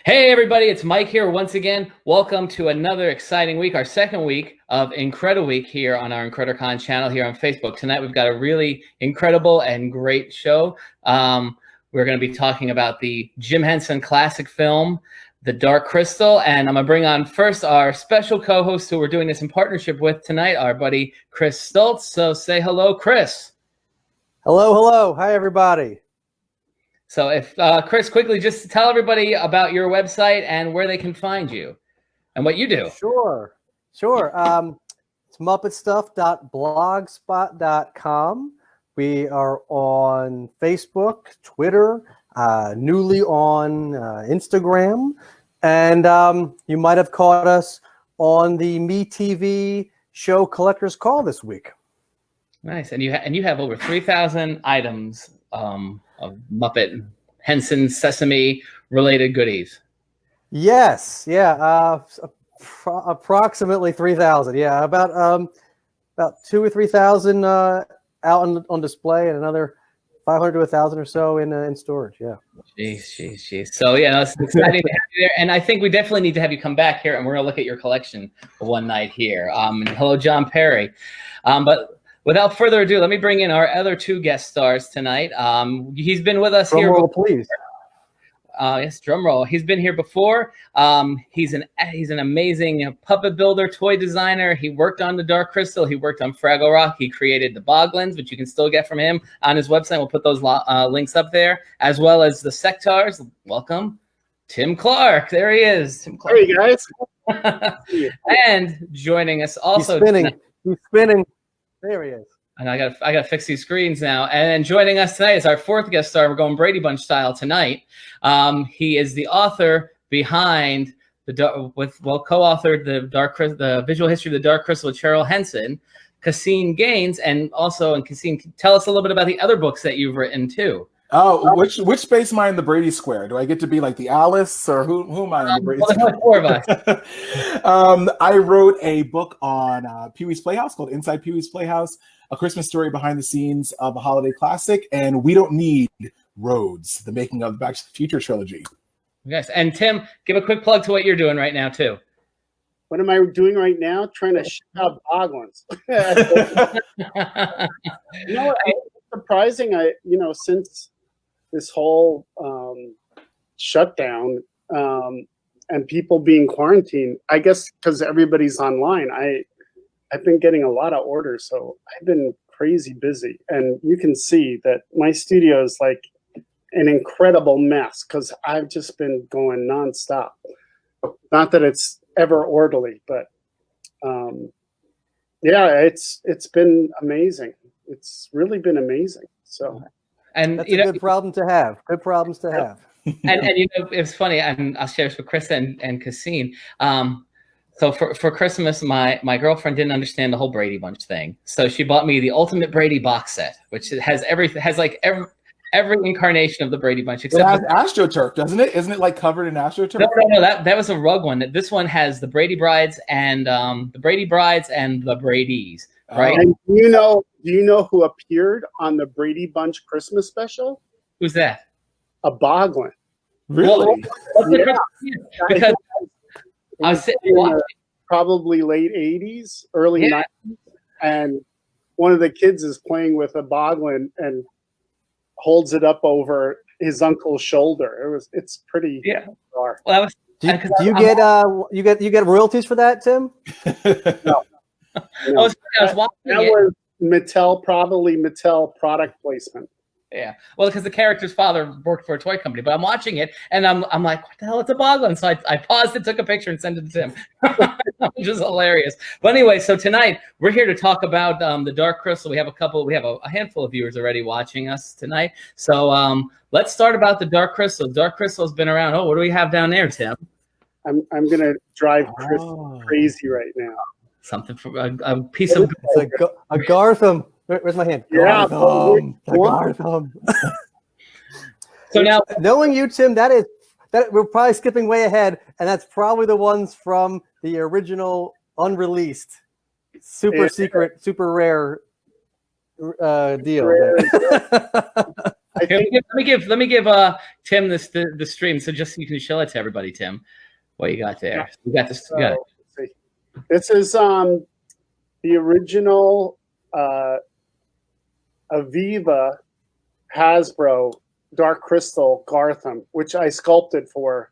Hey everybody, it's Mike here once again. Welcome to another exciting week, our second week of IncrediWeek here on our IncrediCon channel here on Facebook. Tonight we've got a really incredible and great show. We're going to be talking about the Jim Henson classic film, The Dark Crystal, and I'm going to bring on first our special co-host who we're doing this in partnership with tonight, our buddy Chris Stultz. So say hello, Chris. Hello, hello. Hi, everybody. So if Chris, quickly just tell everybody about your website and where they can find you and what you do. Sure. It's muppetstuff.blogspot.com. We are on Facebook, Twitter, newly on Instagram, and you might have caught us on the MeTV show Collector's Call this week. Nice, and you have over 3,000 items of Muppet Henson Sesame related goodies. Yes, yeah, approximately 3,000. Yeah, about 2,000 or 3,000 out on display, and another 500 to 1,000 or so in storage. Yeah. Jeez. So yeah, it's exciting to have you there, and I think we definitely need to have you come back here, and we're gonna look at your collection one night here. And hello, John Perry, but. Without further ado, let me bring in our other two guest stars tonight. He's been with us here. Drum roll, please. Yes, drum roll. He's been here before. He's an amazing puppet builder, toy designer. He worked on The Dark Crystal. He worked on Fraggle Rock. He created the Boglins, which you can still get from him on his website. We'll put those links up there, as well as the Sectars. Welcome, Tim Clarke. There he is. Tim Clarke. Hey guys. And joining us also. He's spinning. There he is. And I gotta fix these screens now. And joining us tonight is our fourth guest star. We're going Brady Bunch style tonight. He is the author behind co-authored the visual history of the Dark Crystal with Cheryl Henson, Caseen Gaines, and also Caseen, tell us a little bit about the other books that you've written too. Oh, which space am I in the Brady Square? Do I get to be like the Alice, or who am I in the Brady Square? Four of us. I wrote a book on Pee-wee's Playhouse called Inside Pee-wee's Playhouse, a Christmas story behind the scenes of a holiday classic, and We Don't Need Roads, the making of the Back to the Future trilogy. Yes, and Tim, give a quick plug to what you're doing right now too. What am I doing right now? Trying to ship out Boglins. It's surprising. Since this whole shutdown and people being quarantined, I guess because everybody's online, I've been getting a lot of orders, so I've been crazy busy. And you can see that my studio is like an incredible mess because I've just been going nonstop. Not that it's ever orderly, but yeah, it's been amazing. It's really been amazing. So. And that's a good problem to have. Good problems to have. And it's funny, and I'll share this with Chris and Caseen. So for Christmas, my girlfriend didn't understand the whole Brady Bunch thing, so she bought me the Ultimate Brady box set, which has every incarnation of the Brady Bunch. Except it has AstroTurf, doesn't it? Isn't it like covered in AstroTurf? No, that was a rug one. This one has the Brady Brides and the Bradys. Right. And do you know who appeared on the Brady Bunch Christmas special? Who's that? A Boglin. Really? Yeah. Because I was sitting watching. Probably late 80s, early 90s, and one of the kids is playing with a Boglin and holds it up over his uncle's shoulder. It's pretty bizarre. Well, do you get royalties for that, Tim? No. I was watching that was probably Mattel product placement. Yeah, well, because the character's father worked for a toy company, but I'm watching it and I'm like, what the hell? It's a Boglin. So I paused it, took a picture, and sent it to Tim, which is hilarious. But anyway, so tonight we're here to talk about the Dark Crystal. We have a handful of viewers already watching us tonight. So let's start about the Dark Crystal. Dark Crystal has been around. Oh, what do we have down there, Tim? I'm gonna drive Chris crazy right now. Something from a piece of a Gartham. Where's my hand? Yeah, Gartham. So now, knowing you, Tim, that we're probably skipping way ahead, and that's probably the ones from the original unreleased, super secret, super rare deal. I Here, let me give Tim the stream, so just so you can show it to everybody, Tim. What you got there? You got this. You got it. Let's see. This is the original Aviva Hasbro Dark Crystal Gartham, which I sculpted for.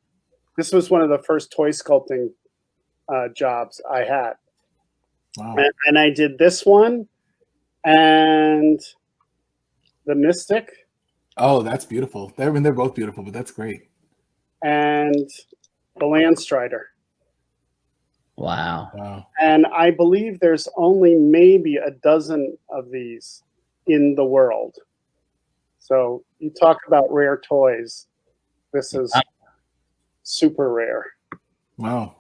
This was one of the first toy sculpting jobs I had. Wow. And I did this one and the Mystic. Oh, that's beautiful. They're both beautiful, but that's great. And the Landstrider. Wow. Wow. And I believe there's only maybe a dozen of these in the world. So you talk about rare toys. This is super rare. Wow.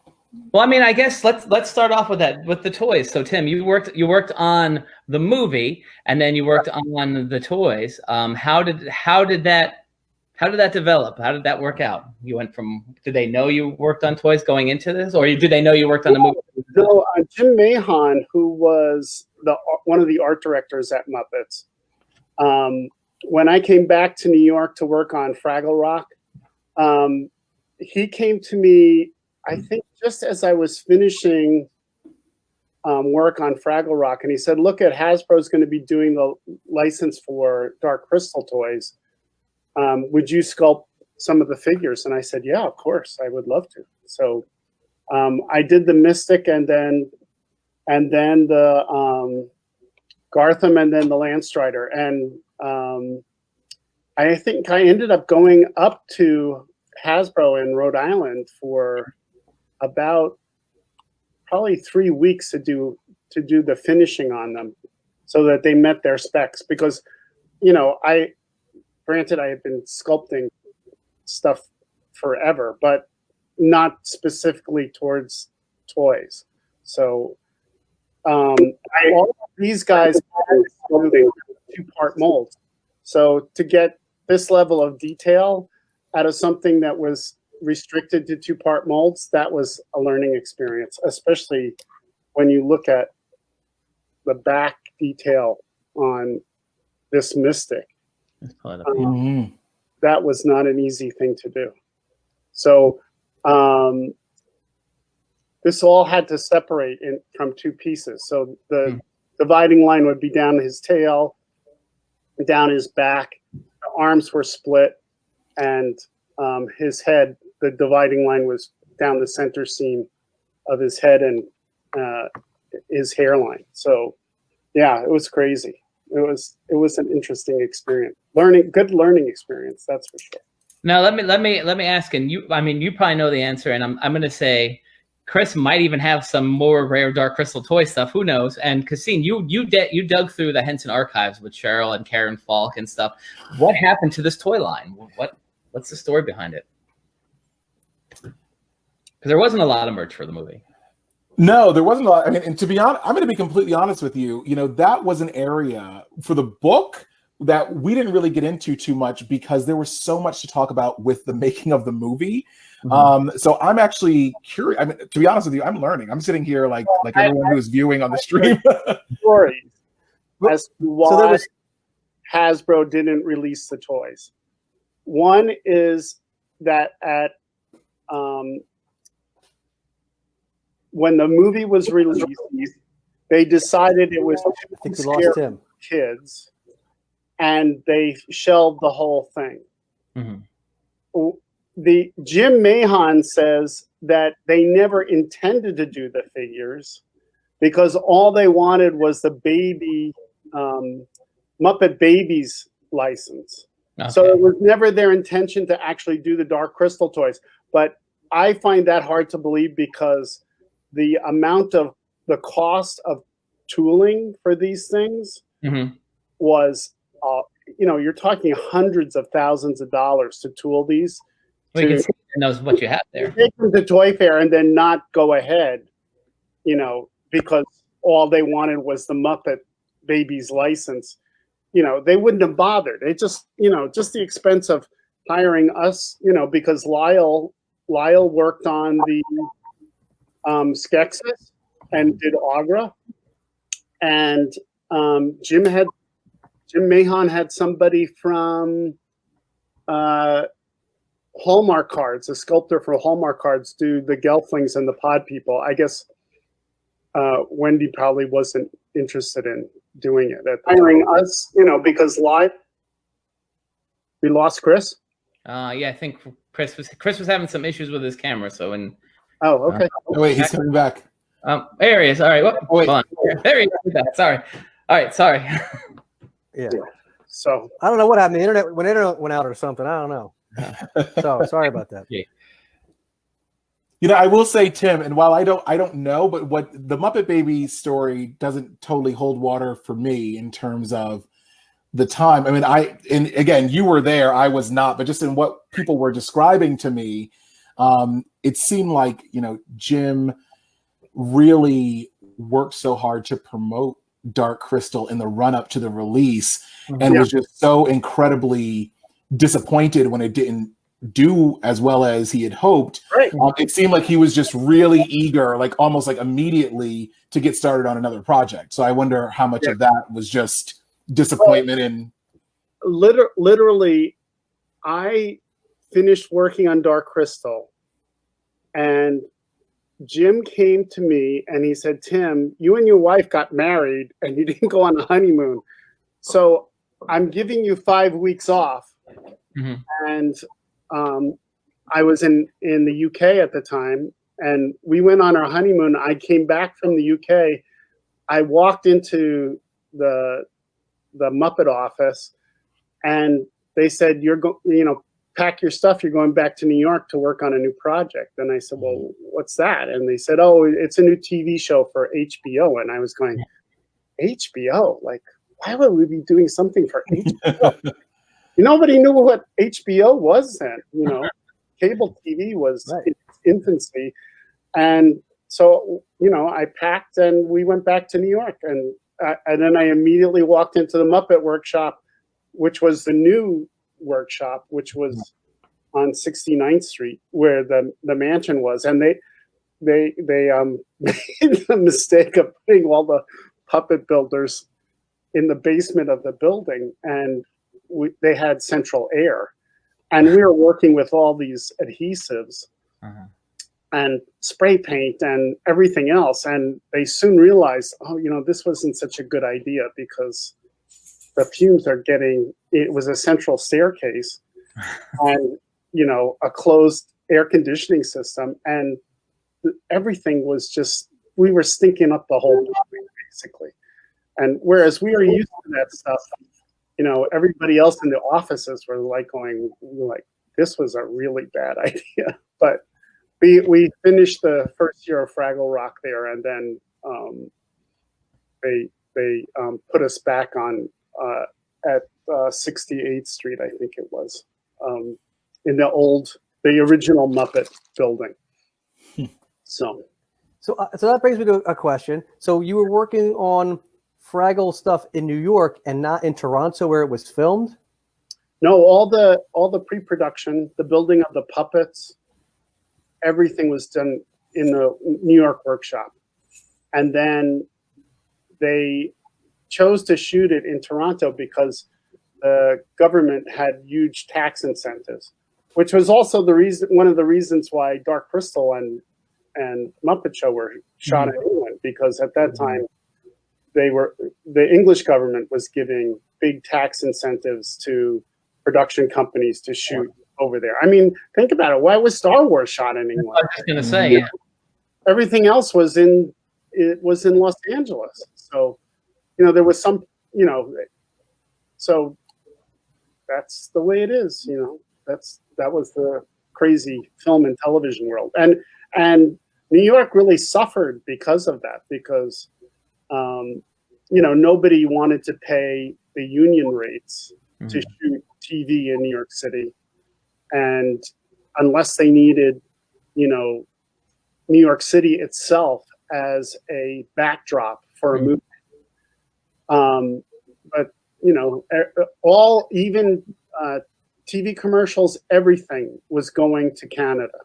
Well, I mean, I guess let's start off with the toys. So, Tim, you worked on the movie, and then you worked on the toys. How did that develop? How did that work out? You went from, did they know you worked on toys going into this, or did they know you worked on the movie? So, Jim Mahon, who was one of the art directors at Muppets, when I came back to New York to work on Fraggle Rock, he came to me, I think, just as I was finishing work on Fraggle Rock, and he said, "Look, Hasbro's going to be doing the license for Dark Crystal toys. Would you sculpt some of the figures?" And I said, "Yeah, of course, I would love to." So I did the Mystic, and then the Gartham, and then the Landstrider, and I think I ended up going up to Hasbro in Rhode Island for about probably 3 weeks to do the finishing on them, so that they met their specs. Because, granted, I had been sculpting stuff forever, but not specifically towards toys. So all of these guys are sculpting 2-part molds. So to get this level of detail out of something that was restricted to 2-part molds, that was a learning experience, especially when you look at the back detail on this Mystic. That was not an easy thing to do. So this all had to separate from 2 pieces. So the dividing line would be down his tail, down his back, the arms were split, and his head, the dividing line was down the center seam of his head and his hairline. So yeah, it was crazy. It was an interesting experience. Good learning experience, that's for sure. Now let me ask, and you probably know the answer, and I'm going to say Chris might even have some more rare Dark Crystal toy stuff. Who knows? And Caseen, you dug through the Henson archives with Cheryl and Karen Falk and stuff. What happened to this toy line? What's the story behind it? Because there wasn't a lot of merch for the movie. No, there wasn't a lot. I mean, and to be honest, I'm going to be completely honest with you. That was an area for the book that we didn't really get into too much, because there was so much to talk about with the making of the movie. So I'm actually curious. I mean, to be honest with you, I'm learning. I'm sitting here like everyone who's viewing on the stream. Stories as to why Hasbro didn't release the toys. One is that when the movie was released, they decided it was too scary for kids, and they shelved the whole thing. The Jim Mahon says that they never intended to do the figures, because all they wanted was the baby Muppet Babies license. Okay. So it was never their intention to actually do the Dark Crystal toys. But I find that hard to believe, because the amount of the cost of tooling for these things was, you're talking hundreds of thousands of dollars to tool these. Well, you can see knows what you have there. Take them to Toy Fair and then not go ahead, because all they wanted was the Muppet Babies license. They wouldn't have bothered. They just the expense of hiring us, because Lyle worked on the Skeksis and did Agra, and Jim Mahon had somebody from Hallmark cards, a sculptor for Hallmark cards, do the Gelflings and the Pod People. I guess Wendy probably wasn't interested in doing it. Hiring us, because live, we lost Chris. Yeah, I think Chris was having some issues with his camera. So Oh, okay. Wait, he's coming back. There he is. All right. Whoop, Wait. hold on. There he is. Sorry. All right. Sorry. Yeah. So I don't know what happened. The internet went out or something. I don't know. So sorry about that. Yeah. I will say, Tim, and while I don't know, but what the Muppet Baby story doesn't totally hold water for me in terms of the time. I mean, and again, you were there, I was not, but just in what people were describing to me, it seemed like, Jim really worked so hard to promote Dark Crystal in the run up to the release, and was just so incredibly disappointed when it didn't do as well as he had hoped. Right. It seemed like he was just really eager, like almost like immediately to get started on another project. So I wonder how much of that was just disappointment and literally I finished working on Dark Crystal and Jim came to me and he said, Tim, you and your wife got married and you didn't go on a honeymoon. So I'm giving you 5 weeks off. And I was in the UK at the time and we went on our honeymoon. I came back from the UK. I walked into the Muppet office and they said, pack your stuff. You're going back to New York to work on a new project. And I said, well, what's that? And they said, oh, it's a new TV show for HBO. And I was going, HBO? Like, why would we be doing something for HBO? Nobody knew what HBO was then. Cable TV was in its infancy. And so, I packed and we went back to New York. And then I immediately walked into the Muppet Workshop, which was the new workshop, which was on 69th Street, where the mansion was, and they made the mistake of putting all the puppet builders in the basement of the building, and they had central air, and we were working with all these adhesives and spray paint and everything else, and they soon realized, this wasn't such a good idea because the fumes are getting. It was a central staircase and, a closed air conditioning system. And everything was just, we were stinking up the whole building, basically. And whereas we were used to that stuff, everybody else in the offices were going, this was a really bad idea. But we finished the first year of Fraggle Rock there. And then they put us back on at 68th Street, I think it was, in the original Muppet building. So that brings me to a question. So you were working on Fraggle stuff in New York and not in Toronto where it was filmed? No, all the pre-production, the building of the puppets, everything was done in the New York workshop. And then they chose to shoot it in Toronto because the government had huge tax incentives, which was also one of the reasons why Dark Crystal and Muppet Show were shot in England, because at that time the English government was giving big tax incentives to production companies to shoot over there. I mean, think about it. Why was Star Wars shot in England? I was just gonna say, yeah. Everything else was in Los Angeles. So, there was some, so that's the way it is, that was the crazy film and television world. And New York really suffered because of that, because, nobody wanted to pay the union rates to shoot TV in New York City. And unless they needed, New York City itself as a backdrop for a movie. But all, even TV commercials, everything was going to Canada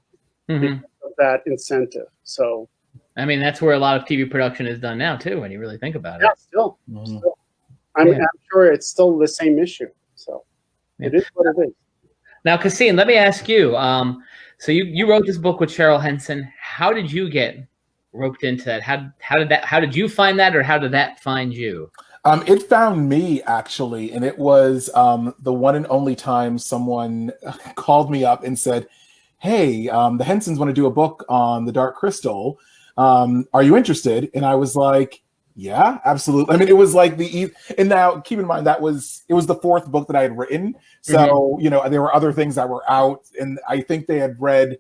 because of that incentive. So, I mean, that's where a lot of TV production is done now too, when you really think about it. Yeah, still. I'm sure it's still the same issue. So it is what it is. Now, Caseen, let me ask you. So you wrote this book with Cheryl Henson. How did you get roped into that? How did you find that, or how did that find you? It found me, actually, and it was the one and only time someone called me up and said, hey, the Hensons want to do a book on the Dark Crystal. Are you interested? And I was like, yeah, absolutely. I mean, it was like and now keep in mind it was the fourth book that I had written. So, there were other things that were out, and I think they had read,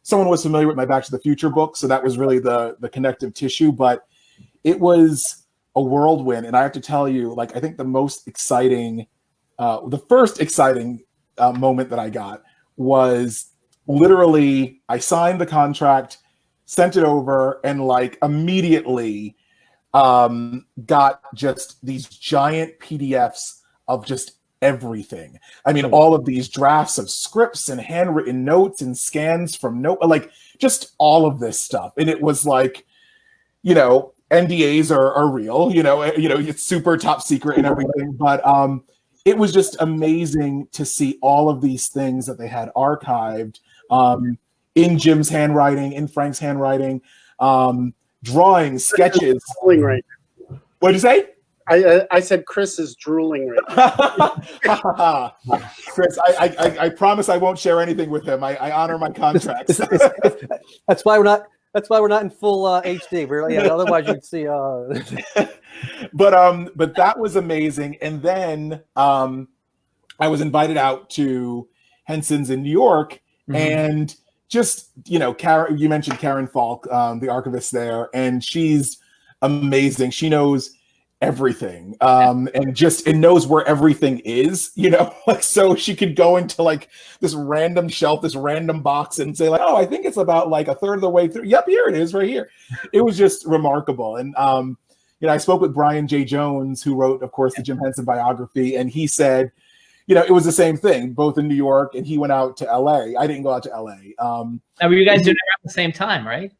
someone was familiar with my Back to the Future book. So that was really the connective tissue, but it was a whirlwind. And I have to tell you, like, I think the first exciting moment that I got was literally I signed the contract, sent it over, and like immediately got just these giant PDFs of just everything. I mean, all of these drafts of scripts and handwritten notes and scans from like just all of this stuff. And it was like, NDAs are real, it's super top secret and everything. But it was just amazing to see all of these things that they had archived in Jim's handwriting, in Frank's handwriting, drawings, sketches. Drooling right now. What'd you say? I said Chris is drooling right now. Chris, I promise I won't share anything with him. I honor my contracts. That's why we're not in full HD. Otherwise you'd see. But that was amazing. And then I was invited out to Henson's in New York, and just Karen. You mentioned Karen Falk, the archivist there, and she's amazing. She knows everything, and knows where everything is. Like, so she could go into like this random shelf, this random box, and say like, oh, I think it's about like a third of the way through. Yep, here it is, right here. It was just remarkable. And I spoke with Brian J. Jones, who wrote, of course, the Jim Henson biography, and he said, it was the same thing, both in New York, and he went out to LA. I didn't go out to LA. Now, were you guys doing it around the same time, right?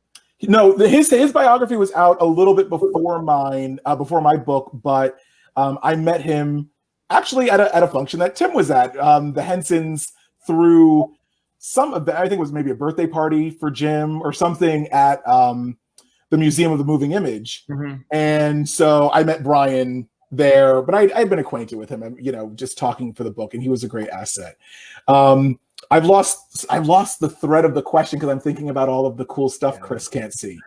No, his biography was out a little bit before mine, before my book, but I met him actually at a function that Tim was at. The Hensons threw some event, I think it was maybe a birthday party for Jim or something at the Museum of the Moving Image. And so I met Brian there, but I'd been acquainted with him, just talking for the book, and he was a great asset. I've lost the thread of the question because I'm thinking about all of the cool stuff Chris can't see.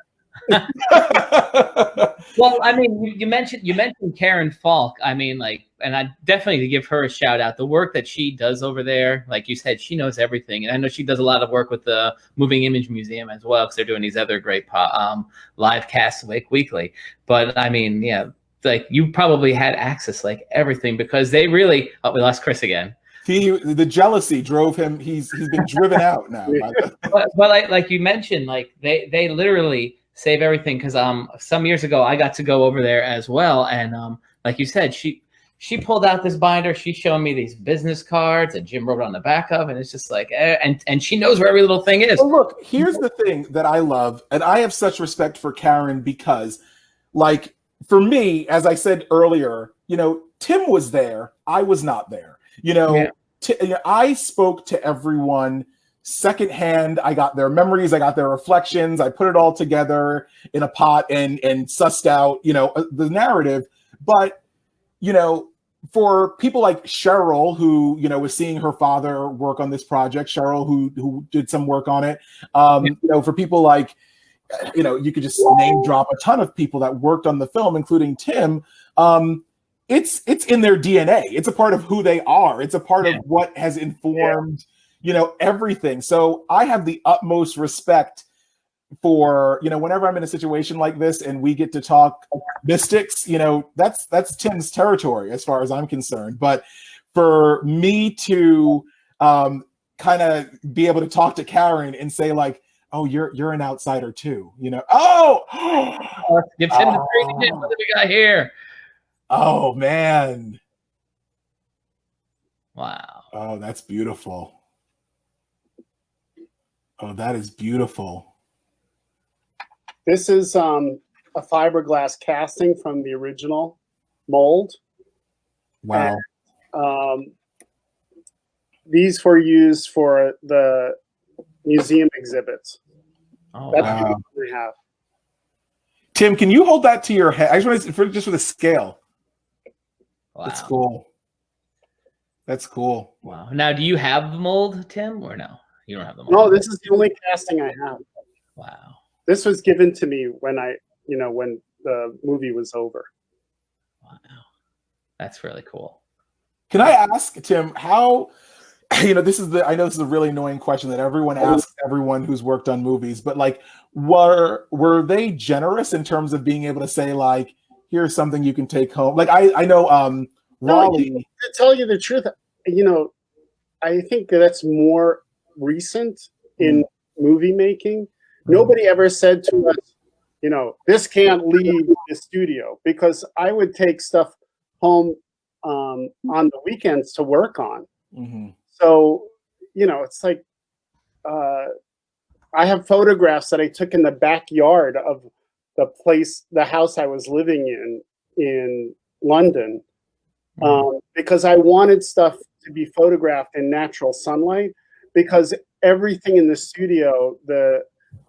Well, I mean, you mentioned Karen Falk. I mean, like, and I definitely to give her a shout out. The work that she does over there, like you said, she knows everything, and I know she does a lot of work with the Moving Image Museum as well, because they're doing these other great live casts weekly. But I mean, yeah, like you probably had access like everything because they really. Oh, we lost Chris again. The jealousy drove him. He's been driven out now. but like you mentioned, like they literally save everything because some years ago I got to go over there as well, and like you said, she pulled out this binder. She's showing me these business cards that Jim wrote on the back of, and it's just like, and she knows where every little thing is. Well, look, here's the thing that I love, and I have such respect for Karen because, like, for me, as I said earlier, Tim was there. I was not there. I spoke to everyone secondhand. I got their memories. I got their reflections. I put it all together in a pot and sussed out, the narrative. But, for people like Cheryl, who, was seeing her father work on this project, Cheryl, who did some work on it, for people like, you could just name drop a ton of people that worked on the film, including Tim. It's in their DNA. It's a part of who they are. It's a part of what has informed, everything. So I have the utmost respect for, whenever I'm in a situation like this and we get to talk mystics, that's Tim's territory as far as I'm concerned. But for me to kind of be able to talk to Karen and say like, oh, you're an outsider too, give Tim the treatment. What do we got here? Oh, man. Wow. Oh, that's beautiful. Oh, that is beautiful. This is a fiberglass casting from the original mold. Wow. And, these were used for the museum exhibits. Oh, That's wow. what we have. Tim, can you hold that to your head? I just want to, just for the scale. Wow. That's cool. That's cool. Wow. Now, do you have the mold, Tim, or no? You don't have the mold. No, this is the only casting I have. Wow. This was given to me when when the movie was over. Wow. That's really cool. Can I ask, Tim, how, I know this is a really annoying question that everyone asks everyone who's worked on movies, but like, were they generous in terms of being able to say, like, here's something you can take home? Like, I know Raleigh. No, to tell you the truth, I think that's more recent in movie making. Nobody ever said to us, this can't leave the studio, because I would take stuff home on the weekends to work on. Mm-hmm. So, it's like I have photographs that I took in the backyard of the house I was living in London, because I wanted stuff to be photographed in natural sunlight, because everything in the studio, the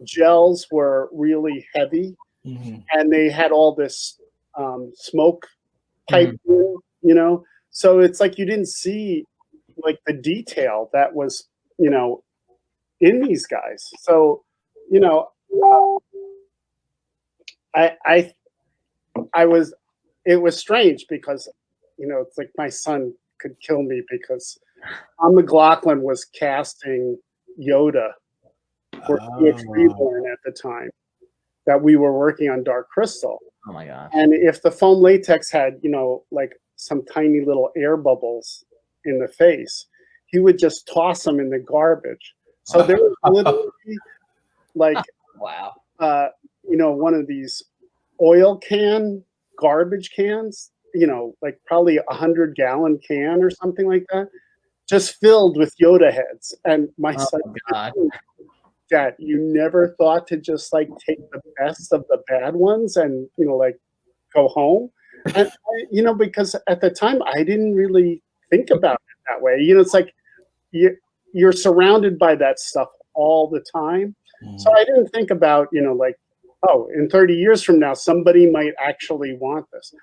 gels were really heavy, and they had all this smoke pipe, so it's like you didn't see like the detail that was, in these guys. So, it was strange because, it's like my son could kill me because Tom McLaughlin was casting Yoda for Felix Reborn at the time that we were working on Dark Crystal. Oh my gosh. And if the foam latex had, like some tiny little air bubbles in the face, he would just toss them in the garbage. So there was literally like, wow. One of these oil can garbage cans, like probably 100-gallon can or something like that, just filled with Yoda heads. And my son, Dad, you never thought to just like take the best of the bad ones and, like go home? And, because at the time I didn't really think about it that way. It's like you're surrounded by that stuff all the time. So I didn't think about, like, oh, in 30 years from now, somebody might actually want this.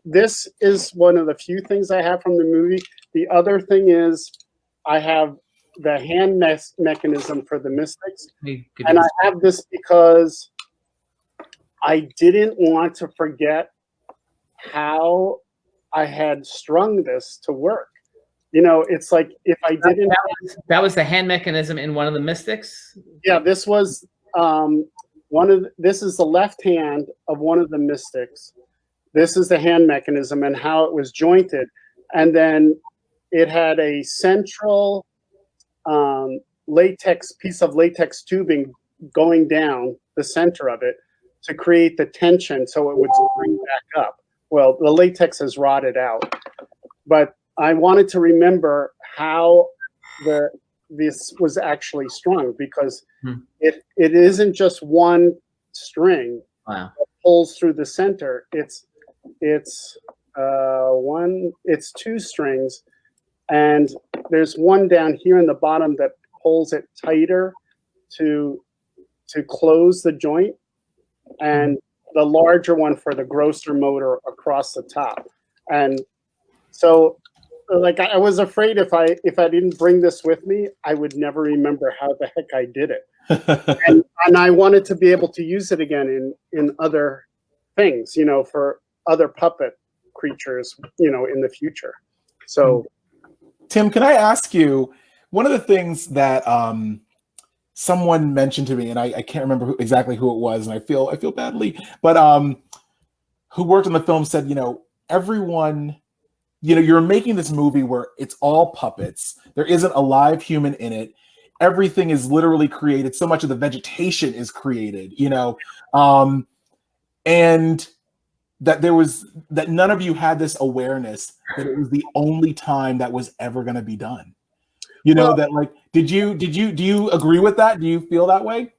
This is one of the few things I have from the movie. The other thing is I have the hand mechanism for the Mystics. And I have this because I didn't want to forget how I had strung this to work. It's like if I didn't. That was the hand mechanism in one of the Mystics? Yeah, this was this is the left hand of one of the Mystics. This is the hand mechanism and how it was jointed. And then it had a central piece of latex tubing going down the center of it to create the tension so it would spring back up. Well, the latex has rotted out, but I wanted to remember how this was actually strung, because it isn't just one string that pulls through the center. It's two strings, and there's one down here in the bottom that pulls it tighter to close the joint, and the larger one for the grosser motor across the top. And so, like, I was afraid if I didn't bring this with me, I would never remember how the heck I did it. and I wanted to be able to use it again in other things, for other puppet creatures, in the future. So, Tim, can I ask you, one of the things that someone mentioned to me, and I can't remember exactly who it was, and I feel badly, but who worked on the film said, everyone, you're making this movie where it's all puppets. There isn't a live human in it. Everything is literally created. So much of the vegetation is created, and that none of you had this awareness that it was the only time that was ever going to be done. That, like, do you agree with that? Do you feel that way?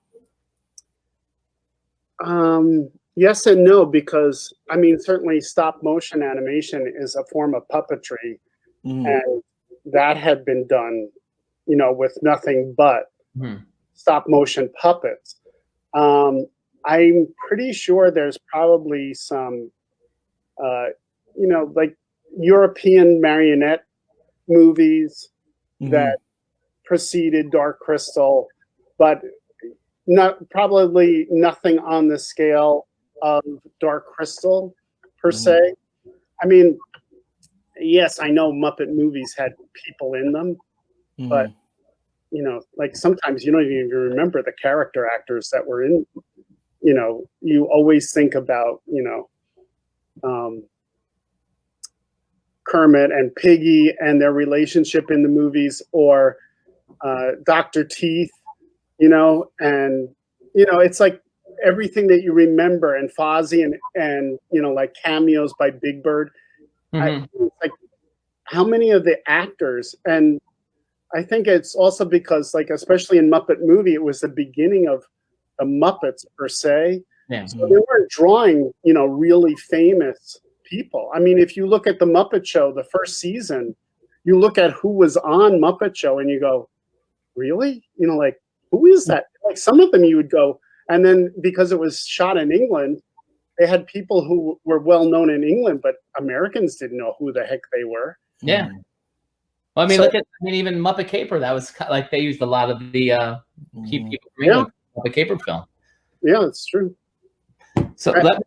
Yes and no, because certainly stop motion animation is a form of puppetry, and that had been done, you know, with nothing but stop motion puppets. I'm pretty sure there's probably some, you know, like European marionette movies that preceded Dark Crystal, but probably nothing on the scale of Dark Crystal per se. I mean, yes, I know Muppet movies had people in them, but you know, like sometimes you don't even remember the character actors that were in. You know, you always think about, you know, Kermit and Piggy and their relationship in the movies, or Dr. Teeth, you know, and you know, it's like everything that you remember, and Fozzie and you know, like cameos by Big Bird. Like, how many of the actors, and I think it's also because, like, especially in Muppet Movie, it was the beginning of the Muppets per se. So they weren't drawing, you know, really famous people. I mean, if you look at the Muppet Show, the first season, you look at who was on Muppet Show and you go, really? You know, like, who is that? Like, some of them you would go, and then because it was shot in England, they had people who were well known in England, but Americans didn't know who the heck they were. Yeah. Well, I mean, look at, I mean, even Muppet Caper. That was like they used a lot of the keep people from England, Muppet Caper film. Yeah, it's true. So that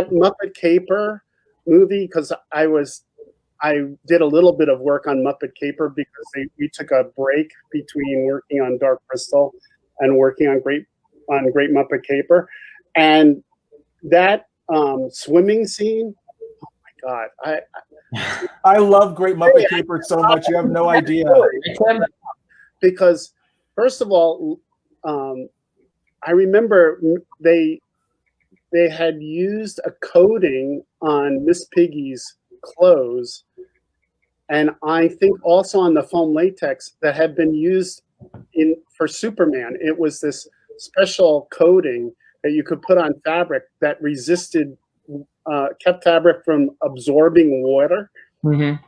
Muppet Caper movie, because I did a little bit of work on Muppet Caper because we took a break between working on Dark Crystal and working on Great Muppet Caper, and that swimming scene. Oh my God, I love Great Muppet Caper so much. You have no idea. Because first of all, I remember they had used a coating on Miss Piggy's clothes, and I think also on the foam latex that had been used for Superman. It was this special coating that you could put on fabric that resisted, kept fabric from absorbing water. But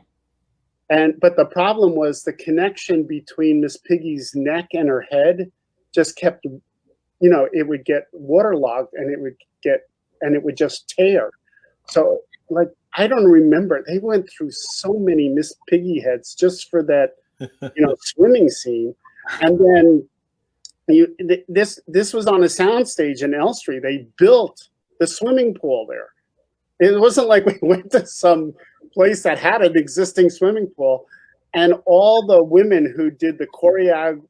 the problem was the connection between Miss Piggy's neck and her head just kept, you know, it would get waterlogged and it would just tear. So, like, I don't remember. They went through so many Miss Piggy heads just for that, you know, swimming scene. And then this was on a soundstage in Elstree. They built the swimming pool there. It wasn't like we went to some place that had an existing swimming pool. And all the women who did the choreographed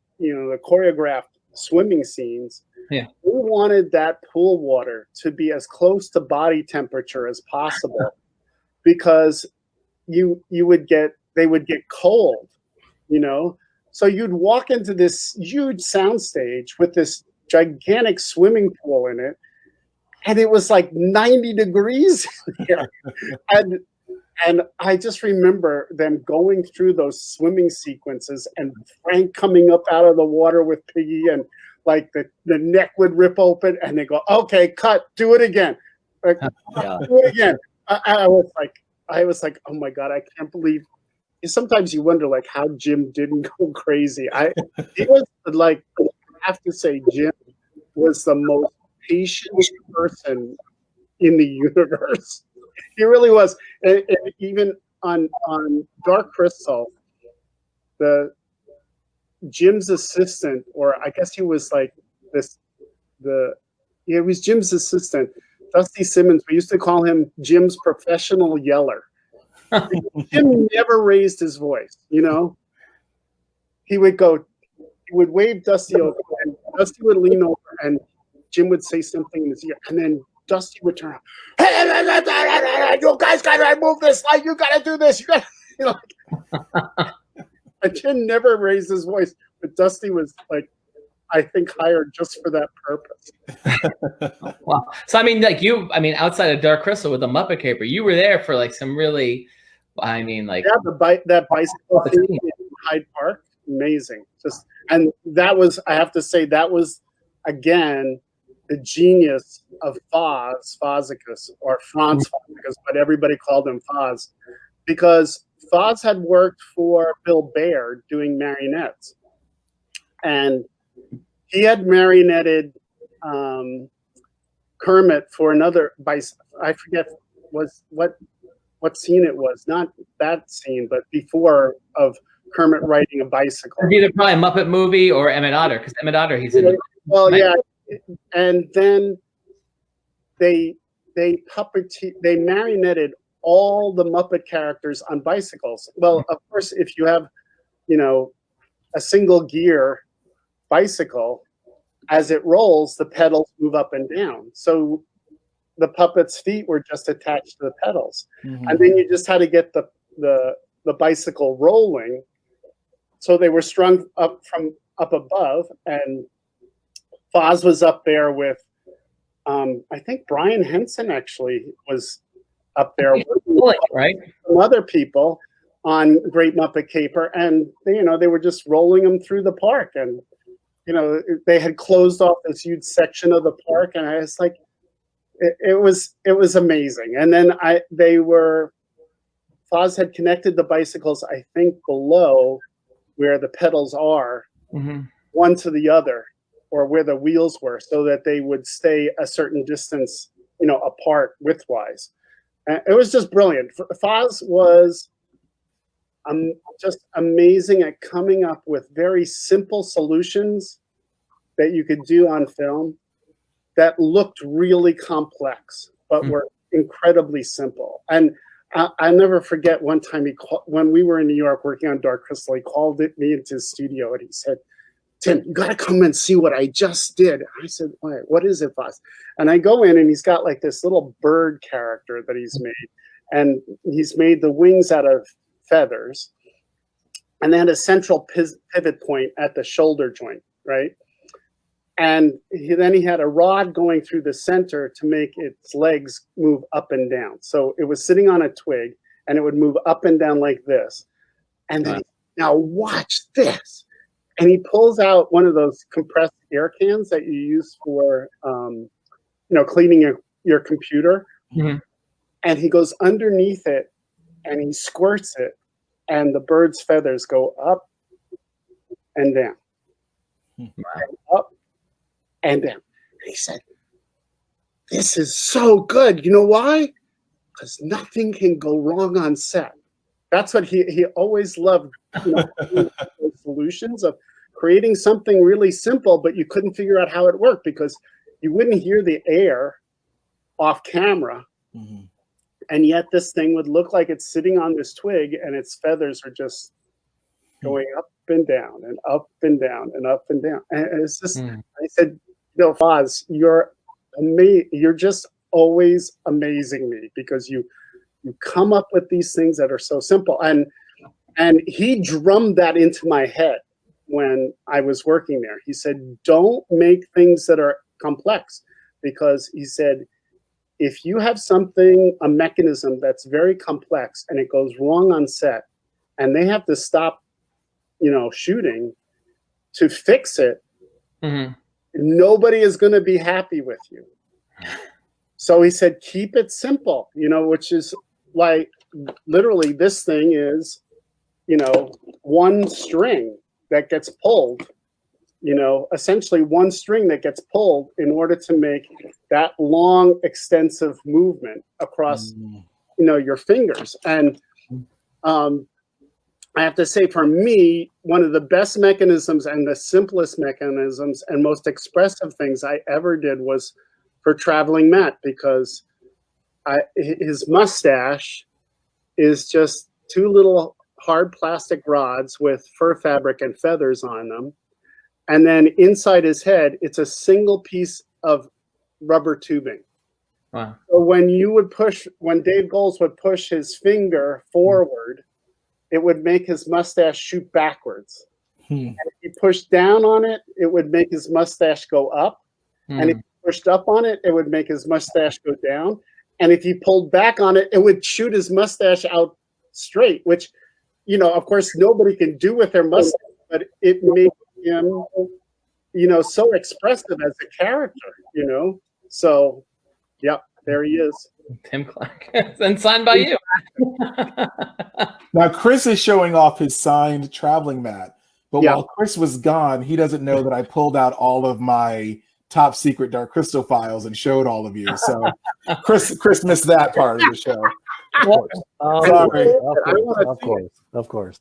swimming scenes, we wanted that pool water to be as close to body temperature as possible, because they would get cold, you know. So you'd walk into this huge soundstage with this gigantic swimming pool in it, and it was like 90 degrees here. And I just remember them going through those swimming sequences, and Frank coming up out of the water with Piggy, and like the neck would rip open, and they go, "Okay, cut, do it again, do it again." I was like, oh my God, I can't believe. Sometimes you wonder like how Jim didn't go crazy. He was like, I have to say, Jim was the most patient person in the universe. He really was. And even on Dark Crystal, Jim's assistant, or I guess he was like he was Jim's assistant, Dusty Simmons. We used to call him Jim's professional yeller. Jim never raised his voice, you know. He would wave Dusty over, and Dusty would lean over, and Jim would say something in his ear, and then Dusty would turn around. Hey, you guys gotta move this light. You gotta do this. You gotta, you know. And Jim never raised his voice, but Dusty was like, I think, hired just for that purpose. Wow. So I mean, outside of Dark Crystal with the Muppet Caper, you were there for like some really, that bicycle thing in Hyde Park, amazing. And that was, I have to say, that was again the genius of Fozzicus, or Franz Fozzicus, but everybody called him Foz, because Foz had worked for Bill Baird doing marionettes, and he had marionetted Kermit for another I forget what scene it was. Not that scene, but before of Kermit riding a bicycle. It'd either probably a Muppet movie or Emmett Otter, because Emmett Otter, he's in. Well, yeah, and then they marionetted all the Muppet characters on bicycles. Well, of course, if you have, a single gear bicycle, as it rolls, the pedals move up and down. So the puppet's feet were just attached to the pedals, and then you just had to get the bicycle rolling. So they were strung up from up above, and Foz was up there with, I think Brian Henson actually was up there with right? Some other people on Great Muppet Caper, and they were just rolling them through the park, and they had closed off this huge section of the park, and I was like, it was amazing. And then Foz had connected the bicycles, I think, below where the pedals are, one to the other, or where the wheels were, so that they would stay a certain distance, apart widthwise. It was just brilliant. Foz was just amazing at coming up with very simple solutions that you could do on film that looked really complex, but were incredibly simple. And I'll never forget one time when we were in New York working on Dark Crystal, he called me into his studio and he said, "Tim, you got to come and see what I just did." I said, "What is it, Foz?" And I go in, and he's got like this little bird character that he's made, and he's made the wings out of feathers, and then a central pivot point at the shoulder joint, right? And then he had a rod going through the center to make its legs move up and down. So it was sitting on a twig, and it would move up and down like this. And then, now watch this. And he pulls out one of those compressed air cans that you use for, cleaning your computer. And he goes underneath it, and he squirts it, and the bird's feathers go up and down. And up and down. And he said, "This is so good. You know why? Because nothing can go wrong on set." That's what he always loved, solutions of creating something really simple, but you couldn't figure out how it worked because you wouldn't hear the air off camera. And yet this thing would look like it's sitting on this twig, and its feathers are just going up and down and up and down and up and down. And it's just, I said, Foz, you're just always amazing me, because you come up with these things that are so simple. And he drummed that into my head when I was working there. He said, "Don't make things that are complex," because he said, if you have a mechanism that's very complex and it goes wrong on set, and they have to stop, shooting to fix it, nobody is going to be happy with you. So he said, keep it simple, which is like, literally this thing is, one string that gets pulled, essentially one string that gets pulled in order to make that long, extensive movement across, your fingers. And I have to say, for me, one of the best mechanisms and the simplest mechanisms and most expressive things I ever did was for Traveling Matt, because his mustache is just two little hard plastic rods with fur fabric and feathers on them. And then inside his head, it's a single piece of rubber tubing. Wow. So when Dave Goelz would push his finger forward, it would make his mustache shoot backwards. And if he pushed down on it, it would make his mustache go up. And if he pushed up on it, it would make his mustache go down. And if he pulled back on it, it would shoot his mustache out straight, which, of course, nobody can do with their mustache, but it made him, so expressive as a character, So, yep, there he is. Tim Clarke. And signed by you. Now Chris is showing off his signed traveling mat, but while Chris was gone, he doesn't know that I pulled out all of my top secret Dark Crystal files and showed all of you. So Chris missed that part of the show. Sorry. Of course.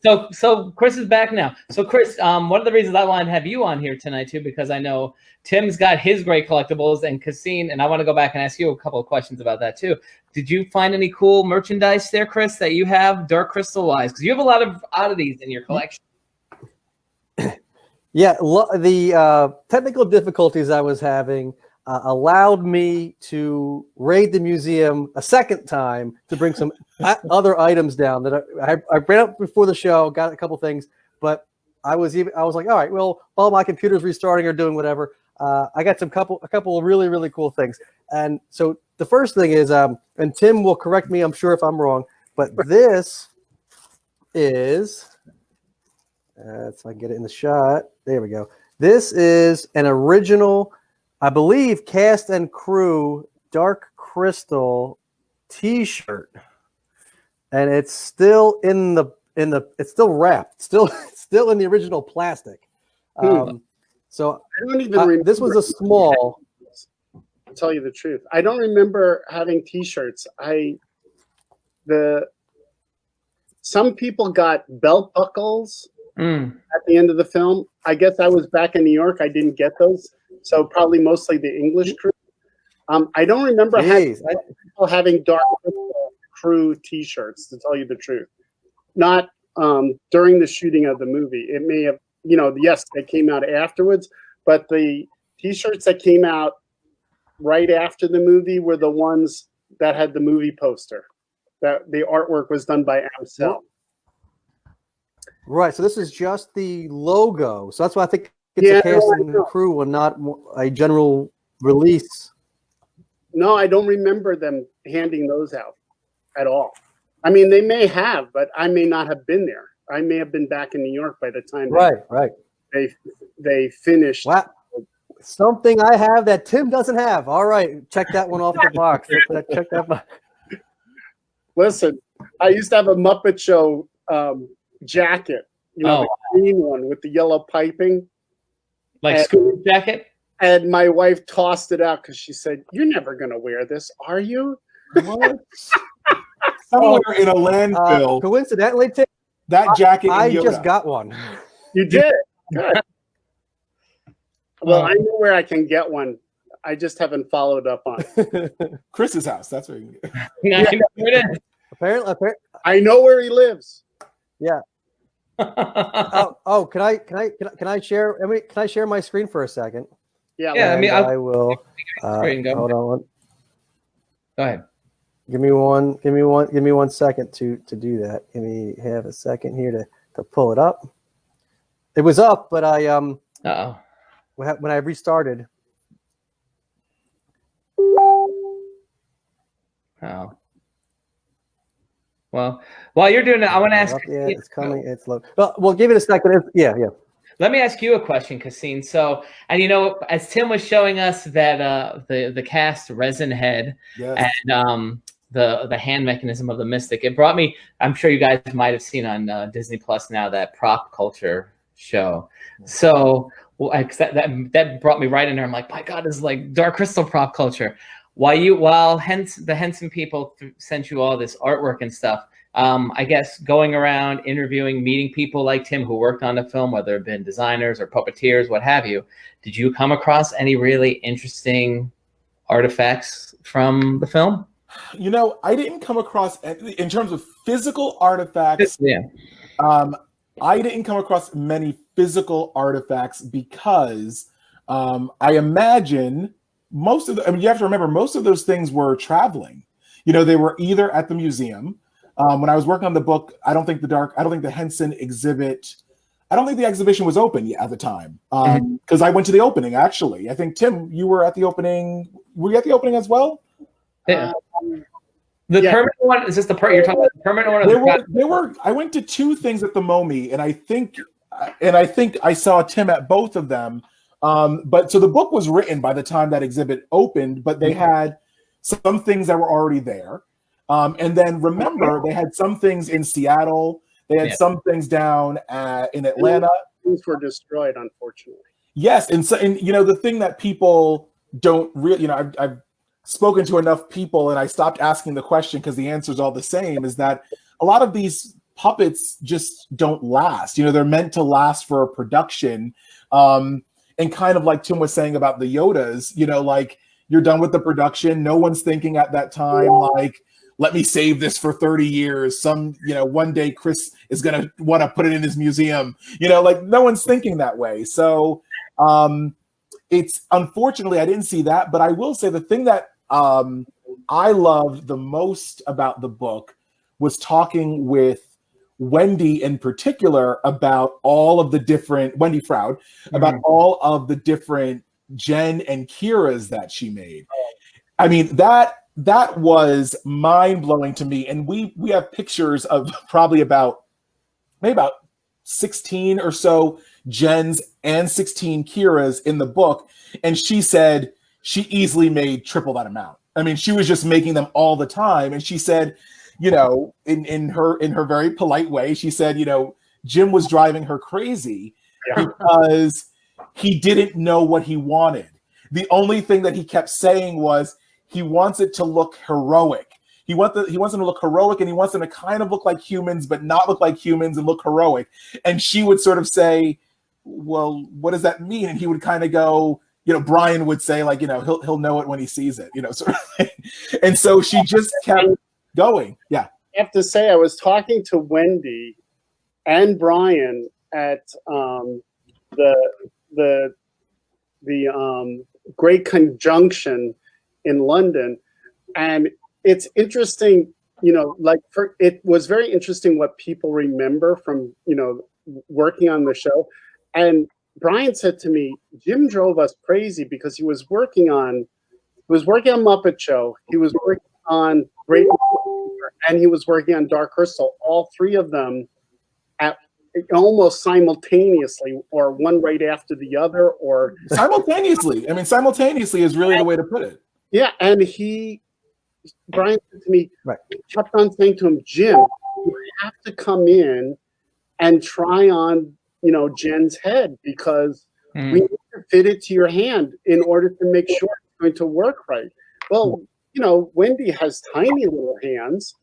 So Chris is back now. So Chris, one of the reasons I wanted to have you on here tonight too, because I know Tim's got his great collectibles and Caseen, and I want to go back and ask you a couple of questions about that too. Did you find any cool merchandise there, Chris, that you have Dark Crystal wise? Because you have a lot of oddities in your collection. Yeah, the technical difficulties I was having allowed me to raid the museum a second time to bring some other items down that I ran up before the show, got a couple things, but I was like, all right, well, while my computer's restarting or doing whatever, I got a couple of really, really cool things. And so the first thing is, and Tim will correct me, I'm sure if I'm wrong, but this is, if I can get it in the shot, there we go. This is an original, I believe, Cast and Crew Dark Crystal T-shirt, and it's still it's still wrapped, still in the original plastic. So I don't even remember. This was a small. To tell you the truth, I don't remember having T-shirts. Some people got belt buckles at the end of the film. I guess I was back in New York. I didn't get those. So probably mostly the English crew. I don't remember having Dark Crew T-shirts, to tell you the truth. Not during the shooting of the movie. It may have, yes, they came out afterwards, but the T-shirts that came out right after the movie were the ones that had the movie poster. That the artwork was done by Amsel. Right. So this is just the logo. So that's why I think it's a Cast and Crew and not a general release. No, I don't remember them handing those out at all. I mean, they may have, but I may not have been there. I may have been back in New York by the time they finished. Wow. Something I have that Tim doesn't have. All right, check that one off the box. Check that box. Listen, I used to have a Muppet Show jacket, the green one with the yellow piping. Like school jacket? And my wife tossed it out because she said, "You're never going to wear this, are you?" What? Somewhere in a landfill. Coincidentally, Tim, that jacket. I just got one. You did? Good. Well, I know where I can get one. I just haven't followed up on it. Chris's house. That's where you can get it. Apparently, I know where he lives. Yeah. Can I share? Can I share my screen for a second? Yeah. Yeah. I will. Hold on. Go ahead. Give me one second to do that. Give me have a second here to pull it up. It was up, but when I restarted. Oh. Well, while you're doing that, I want to ask. Yeah, it's coming. It's low. Well, we'll give it a second. Yeah. Let me ask you a question, Caseen. So, and as Tim was showing us that the cast resin head and the hand mechanism of the Mystic, it brought me. I'm sure you guys might have seen on Disney Plus now that prop culture show. So that brought me right in there. I'm like, my God, this is like Dark Crystal prop culture. While the Henson people sent you all this artwork and stuff, I guess going around interviewing, meeting people like Tim who worked on the film, whether it been designers or puppeteers, what have you, did you come across any really interesting artifacts from the film? I didn't come across, in terms of physical artifacts, I didn't come across many physical artifacts because I imagine most of you have to remember, most of those things were traveling. They were either at the museum. When I was working on the book, I don't think the Henson exhibit, I don't think the exhibition was open yet at the time. Because I went to the opening, actually. I think, Tim, you were at the opening. Were you at the opening as well? Yeah. The permanent one, is this the part you're talking about? The permanent one? There were. I went to two things at the MoMI, and I think I saw Tim at both of them. But so the book was written by the time that exhibit opened, but they had some things that were already there. And then remember, they had some things in Seattle. They had some things down in Atlanta. Things were destroyed, unfortunately. Yes, and the thing that people don't really, I've spoken to enough people, and I stopped asking the question because the answer is all the same. Is that a lot of these puppets just don't last? They're meant to last for a production, and kind of like Tim was saying about the Yodas. Like you're done with the production. No one's thinking at that time like, let me save this for 30 years. One day Chris is going to want to put it in his museum. Like no one's thinking that way. So it's unfortunately, I didn't see that, but I will say the thing that I loved the most about the book was talking with Wendy in particular about all of the different, Wendy Froud, about all of the different Jen and Kira's that she made. I mean, that was mind-blowing to me. And we have pictures of probably maybe about 16 or so Jen's and 16 Kira's in the book. And she said she easily made triple that amount. I mean, she was just making them all the time. And she said, in her very polite way, she said, Jim was driving her crazy because he didn't know what he wanted. The only thing that he kept saying was he wants it to look heroic. He wants them to look heroic, and he wants them to kind of look like humans, but not look like humans and look heroic. And she would sort of say, well, what does that mean? And he would kind of go, Brian would say, like, he'll know it when he sees it, sort of thing. And so she just kept going. Yeah. I have to say, I was talking to Wendy and Brian at the Great Conjunction in London, and it's interesting, it was very interesting what people remember from, working on the show. And Brian said to me, Jim drove us crazy because he was working on Muppet Show, he was working on Great, and he was working on Dark Crystal, all three of them at almost simultaneously, or one right after the other, or simultaneously. I mean, simultaneously is really the way to put it. Yeah, and Brian said to me, kept on saying to him, Jim, you have to come in and try on, Jen's head, because we need to fit it to your hand in order to make sure it's going to work right. Well, Wendy has tiny little hands.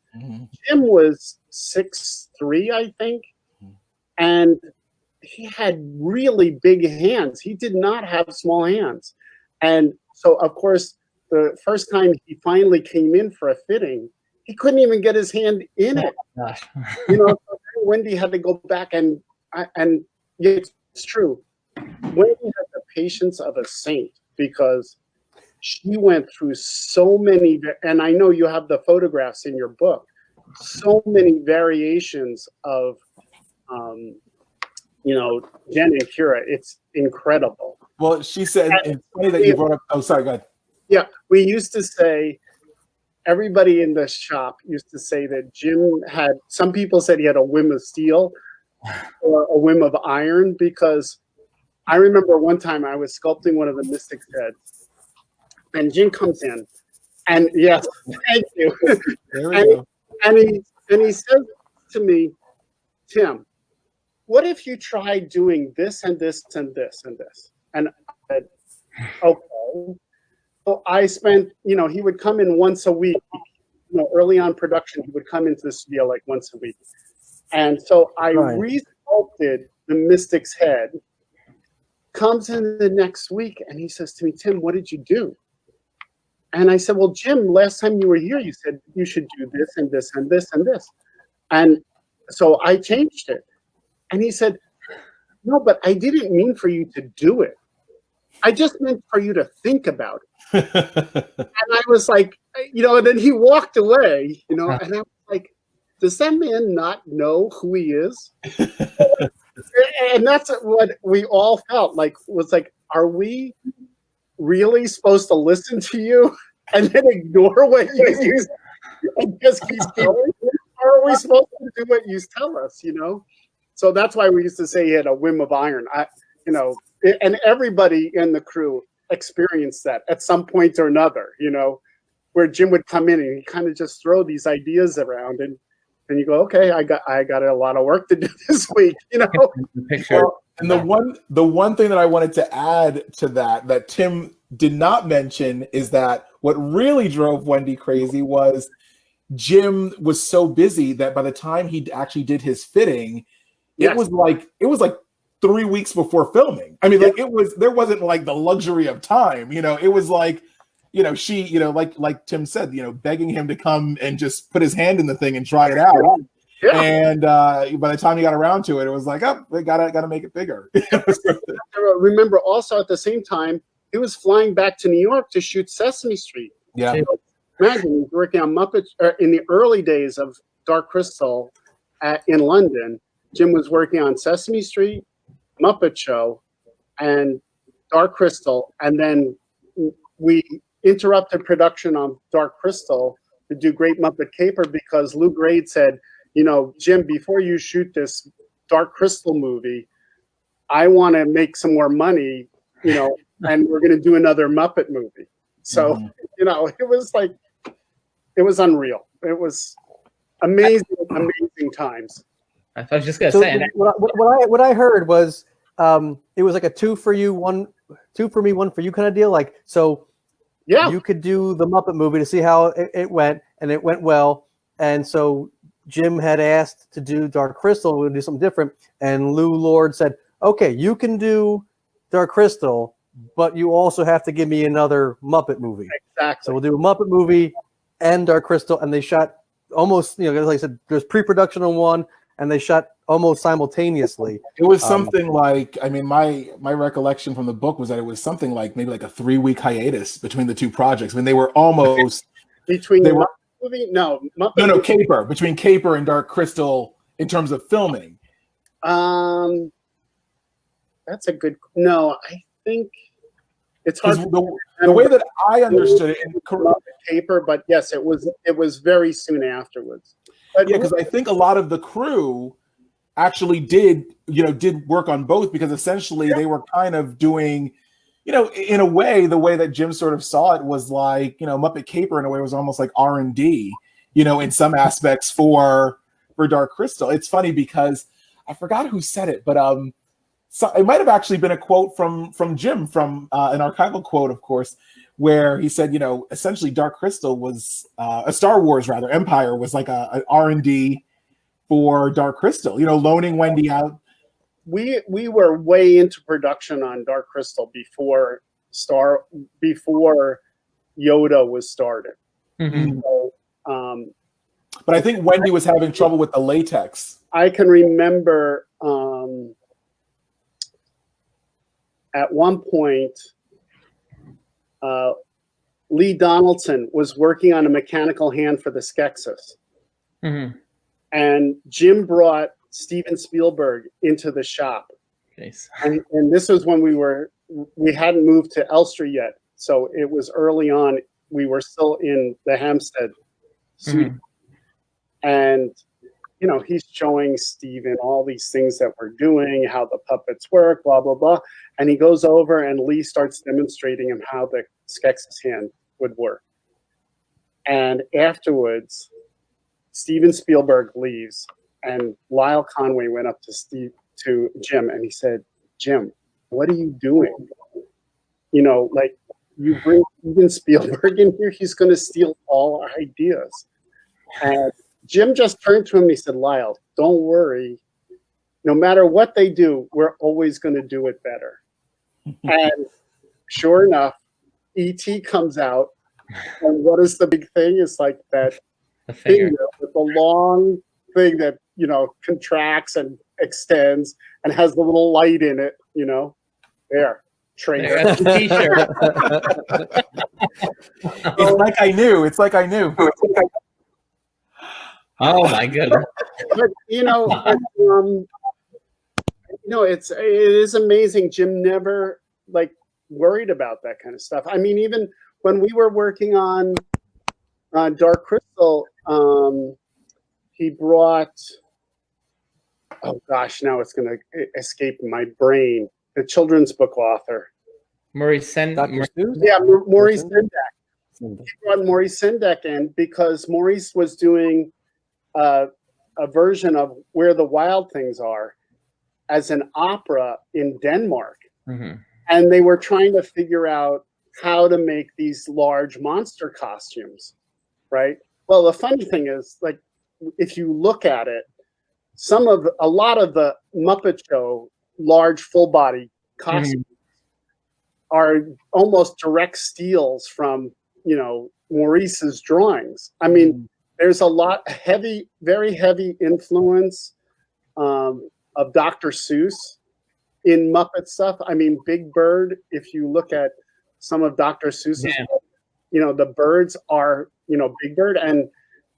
Jim was 6'3", I think, and he had really big hands. He did not have small hands. And so, of course, the first time he finally came in for a fitting, he couldn't even get his hand in it. So Wendy had to go back and it's true. Wendy had the patience of a saint, because she went through so many, and I know you have the photographs in your book, so many variations of, Jen and Kira. It's incredible. Well, she said, it's funny that you brought up, oh, sorry, go ahead. Yeah, we used to say, everybody in the shop used to say that Jim had, some people said he had a whim of steel or a whim of iron, because I remember one time I was sculpting one of the Mystics' heads, and Jim comes in, and yes, thank you. There we go. And he says to me, Tim, what if you tried doing this and this and this and this? And I said, okay. So I spent, he would come in once a week, early on production, he would come into the studio like once a week. And so I re-sculpted the Mystic's head, comes in the next week, and he says to me, Tim, what did you do? And I said, well, Jim, last time you were here, you said you should do this and this and this and this. And so I changed it. And he said, no, but I didn't mean for you to do it. I just meant for you to think about it. And I was like, and then he walked away, and I was like, does that man not know who he is? And that's what we all felt like, was like, are we really supposed to listen to you and then ignore what you use and just keep going? Or are we supposed to do what you tell us, So that's why we used to say he had a whim of iron. And everybody in the crew experienced that at some point or another, where Jim would come in and he kind of just throw these ideas around, and you go, okay, I got a lot of work to do this week, you know. Well, and the one thing that I wanted to add to that Tim did not mention is that what really drove Wendy crazy was Jim was so busy that by the time he actually did his fitting, it was like 3 weeks before filming. I mean, like there wasn't like the luxury of time, you know. It was like, you know, she, you know, like Tim said, you know, begging him to come and just put his hand in the thing and try it out. Yeah. And by the time he got around to it, it was like, oh, they gotta make it bigger. Remember, also at the same time, he was flying back to New York to shoot Sesame Street. Yeah. So, imagine he was working on Muppets in the early days of Dark Crystal in London. Jim was working on Sesame Street, Muppet Show, and Dark Crystal, and then we interrupted production on Dark Crystal to do Great Muppet Caper because Lou Grade said, you know, Jim, before you shoot this Dark Crystal movie, I want to make some more money, you know, and we're going to do another Muppet movie. So, you know, it was like, it was unreal. It was amazing times. I was just going to say. What I heard was it was like a 2 for you, 1 for me, 1 for you kind of deal. Like, so yeah, you could do the Muppet movie to see how it went, and it went well. And so Jim had asked to do Dark Crystal, we'll do something different. And Lou Lord said, okay, you can do Dark Crystal, but you also have to give me another Muppet movie. Exactly. So we'll do a Muppet movie and Dark Crystal, and they shot almost, you know, like I said, there's pre-production on one, and they shot almost simultaneously. It was something like, I mean, my recollection from the book was that it was something like maybe like a 3-week hiatus between the two projects. I mean, they were almost between the movie. No, Caper, between Caper and Dark Crystal in terms of filming. That's a good. No, I think it's hard. The way that I understood it in Caper, but yes, it was very soon afterwards. But yeah, because I think a lot of the crew actually did work on both, because essentially they were kind of doing, you know, in a way, the way that Jim sort of saw it was like, you know, Muppet Caper in a way was almost like R&D, you know, in some aspects for Dark Crystal. It's funny because I forgot who said it, but so it might have actually been a quote from Jim, from an archival quote, of course, where he said, you know, essentially Dark Crystal was a Star Wars, rather, Empire was like an R&D for Dark Crystal, you know, loaning Wendy out. We were way into production on Dark Crystal before Yoda was started. Mm-hmm. So, but I think Wendy was having trouble with the latex. I can remember at one point, Lee Donaldson was working on a mechanical hand for the Skeksis. Mm-hmm. And Jim brought Steven Spielberg into the shop. Nice. And this was when we hadn't moved to Elstree yet. So it was early on. We were still in the Hampstead suite. Mm-hmm. And, you know, he's showing Steven all these things that we're doing, how the puppets work, blah, blah, blah. And he goes over and Lee starts demonstrating him how the Skeksis hand would work. And afterwards, Steven Spielberg leaves, and Lyle Conway went up to Jim, and he said, "Jim, what are you doing? You know, like, you bring Steven Spielberg in here, he's going to steal all our ideas." And Jim just turned to him and he said, "Lyle, don't worry. No matter what they do, we're always going to do it better." And sure enough, E.T. comes out, and what is the big thing? It's like that finger with the long thing that, you know, contracts and extends and has the little light in it, you know. There. Trainer. That's the t-shirt. It's like I knew. Oh my goodness. But, you know, it is amazing. Jim never like worried about that kind of stuff. I mean, even when we were working on Dark Crystal, he brought, oh gosh, now it's going to escape my brain, the children's book author. Maurice Sendak. Yeah, Maurice Sendak. brought Maurice Sendak in because Maurice was doing a version of Where the Wild Things Are as an opera in Denmark. And they were trying to figure out how to make these large monster costumes, right? Well, the funny thing is, like, if you look at it, a lot of the Muppet Show large full body costumes are almost direct steals from, Maurice's drawings. I mean, there's a lot very heavy influence of Dr. Seuss in Muppet Stuff. I mean, Big Bird, if you look at some of Dr. Seuss's, the birds are, Big Bird. And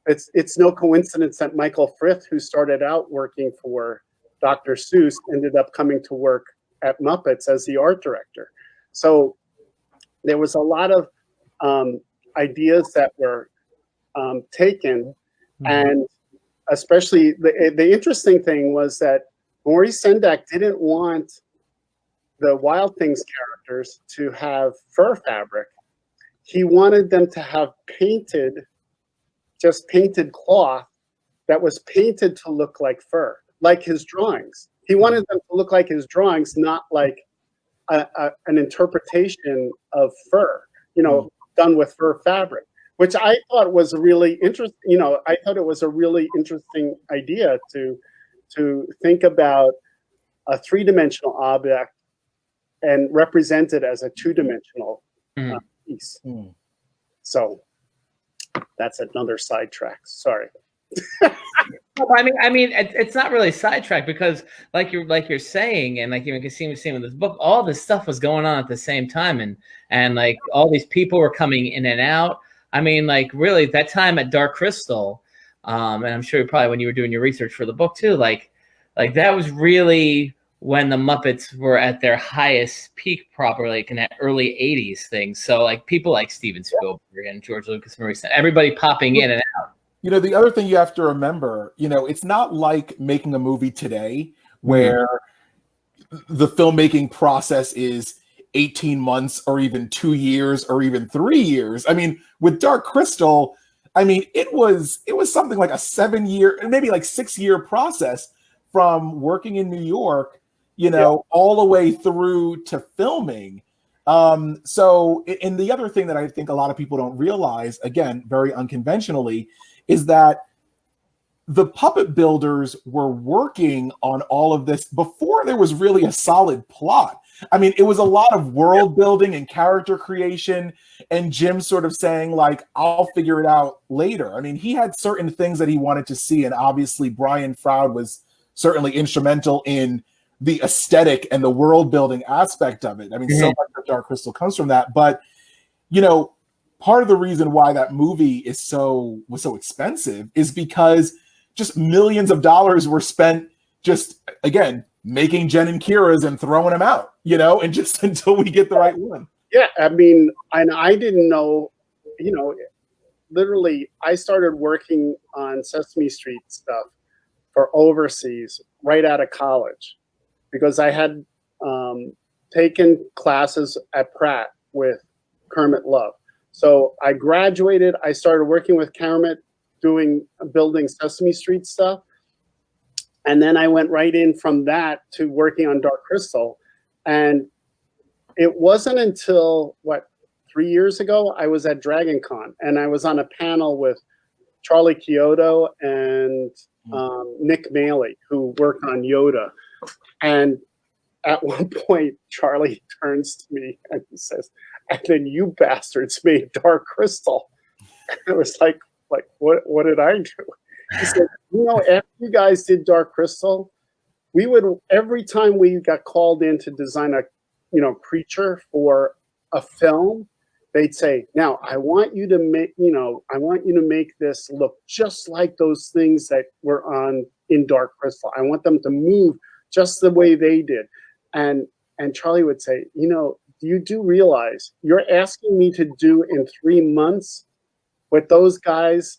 it's no coincidence that Michael Frith, who started out working for Dr. Seuss, ended up coming to work at Muppets as the art director. So there was a lot of ideas that were taken. And especially the interesting thing was that Maurice Sendak didn't want the Wild Things characters to have fur fabric. He wanted them to have painted cloth that was painted to look like fur, like his drawings. He wanted them to look like his drawings, not like an interpretation of fur, done with fur fabric, which I thought was really interesting. I thought it was a really interesting idea to think about a three-dimensional object and represent it as a two-dimensional piece. So that's another sidetrack. Sorry. I mean, it's not really sidetracked because, like you're saying, and like even Caseen was saying with this book, all this stuff was going on at the same time, and like all these people were coming in and out. I mean, like really, that time at Dark Crystal, and I'm sure probably when you were doing your research for the book too, like that was really when the Muppets were at their highest peak, probably like in that early '80s thing. So like people like Steven Spielberg and George Lucas, Maurice, everybody popping in and out. The other thing you have to remember, it's not like making a movie today where the filmmaking process is 18 months or even 2 years or even 3 years. I mean, with Dark Crystal, I mean, it was something like a 7-year, maybe like 6-year process from working in New York, all the way through to filming. And the other thing that I think a lot of people don't realize, again, very unconventionally, is that the puppet builders were working on all of this before there was really a solid plot. I mean, it was a lot of world building and character creation, and Jim sort of saying, like, I'll figure it out later. I mean, he had certain things that he wanted to see, and obviously Brian Froud was certainly instrumental in the aesthetic and the world building aspect of it. I mean, so much of Dark Crystal comes from that. But, part of the reason why that movie was so expensive is because just millions of dollars were spent just, again, making Jen and Kira's and throwing them out, and just until we get the right one. Yeah, I mean, and I didn't know, literally, I started working on Sesame Street stuff for overseas right out of college because I had taken classes at Pratt with Kermit Love. So I graduated, I started working with Kermit, building Sesame Street stuff. And then I went right in from that to working on Dark Crystal. And it wasn't until, 3 years ago, I was at DragonCon and I was on a panel with Charlie Chiodo and Nick Maley, who worked on Yoda. And at one point, Charlie turns to me and he says, and then you bastards made Dark Crystal. And it was like, what did I do? He said, after you guys did Dark Crystal, we would, every time we got called in to design a creature for a film, they'd say, now I want you to make this look just like those things that were in Dark Crystal. I want them to move just the way they did. And Charlie would say, you do realize you're asking me to do in 3 months with those guys.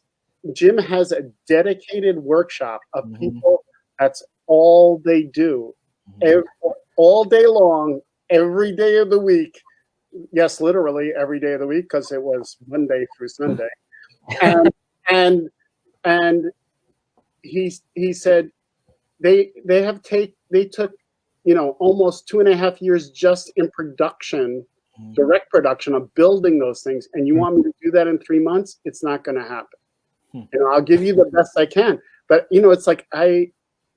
Jim has a dedicated workshop of people. That's all they do, all day long, every day of the week. yes, literally every day of the week, because it was Monday through Sunday. And he said they took, you know, almost 2.5 years just in production, direct production of building those things, and you want me to do that in 3 months? It's not going to happen. You know, I'll give you the best I can, but you know, it's like I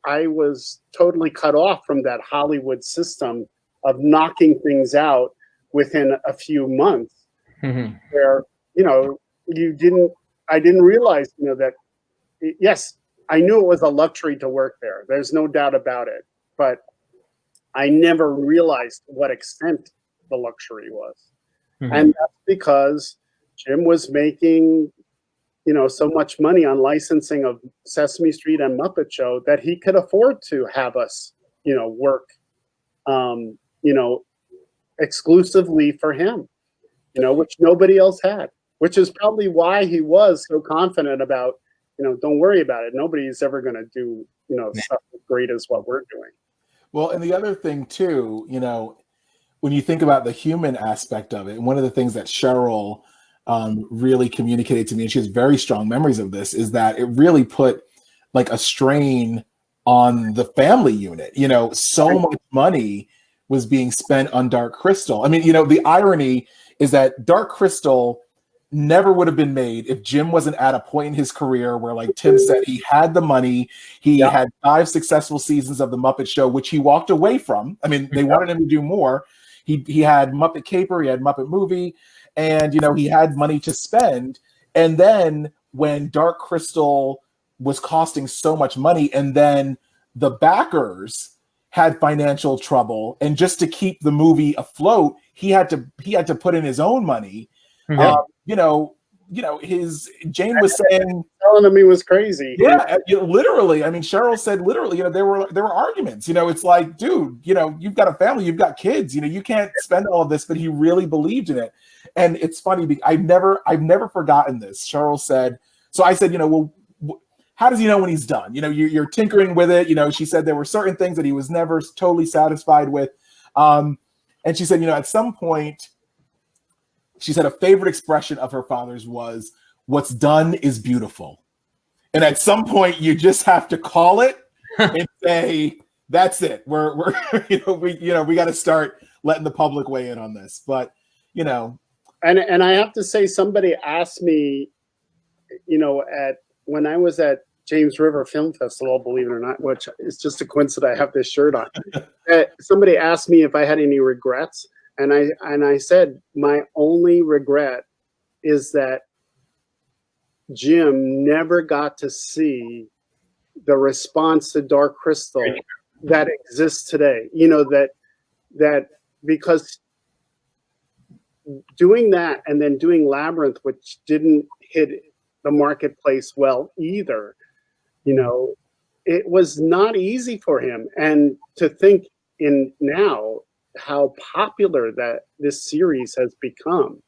was totally cut off from that Hollywood system of knocking things out within a few months, where, you know, I didn't realize, you know, that yes, I knew it was a luxury to work there. There's no doubt about it, but I never realized what extent the luxury was. And that's because Jim was making, you know, so much money on licensing of Sesame Street and Muppet Show that he could afford to have us, you know, work, you know, exclusively for him, you know, which nobody else had, which is probably why he was so confident about, you know, don't worry about it. Nobody's ever going to do, you know, stuff as great as what we're doing. Well, and the other thing too, you know, when you think about the human aspect of it, and one of the things that Cheryl really communicated to me, and she has very strong memories of this, is that it really put like a strain on the family unit. You know, so much money was being spent on Dark Crystal. I mean, you know, the irony is that Dark Crystal never would have been made if Jim wasn't at a point in his career where, like Tim said, he had the money. He had 5 successful seasons of the Muppet Show, which he walked away from. I mean, they wanted him to do more. He had Muppet Caper, he had Muppet Movie, and, you know, he had money to spend. And then when Dark Crystal was costing so much money, and then the backers had financial trouble, and just to keep the movie afloat, he had to put in his own money. You know, Jane was saying, telling him he was crazy. Yeah, you know, literally. I mean, Cheryl said literally, you know, there were arguments. You know, it's like, dude, you know, you've got a family, you've got kids, you know, you can't spend all of this, but he really believed in it. And it's funny because I've never forgotten this. Cheryl said, so I said, you know, well, how does he know when he's done? You know, you're tinkering with it. You know, she said there were certain things that he was never totally satisfied with. And she said, you know, at some point, she said a favorite expression of her father's was, "What's done is beautiful." And at some point, you just have to call it and say, "That's it. We're we got to start letting the public weigh in on this." But you know, and I have to say, somebody asked me, you know, when I was at James River Film Festival, believe it or not, which is just a coincidence I have this shirt on. Somebody asked me if I had any regrets. And I said, my only regret is that Jim never got to see the response to Dark Crystal that exists today. You know, that because doing that and then doing Labyrinth, which didn't hit the marketplace well either, you know, it was not easy for him. And to think in now how popular that this series has become,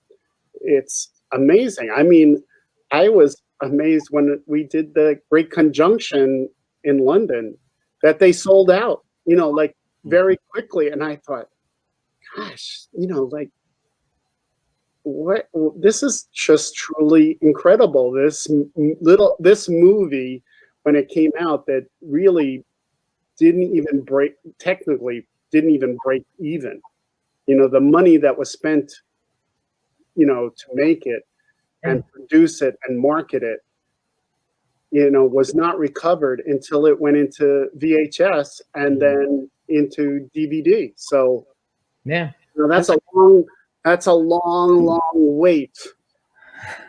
it's amazing. I mean, I was amazed when we did the Great Conjunction in London that they sold out, you know, like very quickly. And I thought, gosh, you know, like, what? This is just truly incredible. This movie, when it came out, that really didn't even break even. You know, the money that was spent, you know, to make it and produce it and market it, you know, was not recovered until it went into VHS and then into DVD. So yeah, you know, that's a long wait to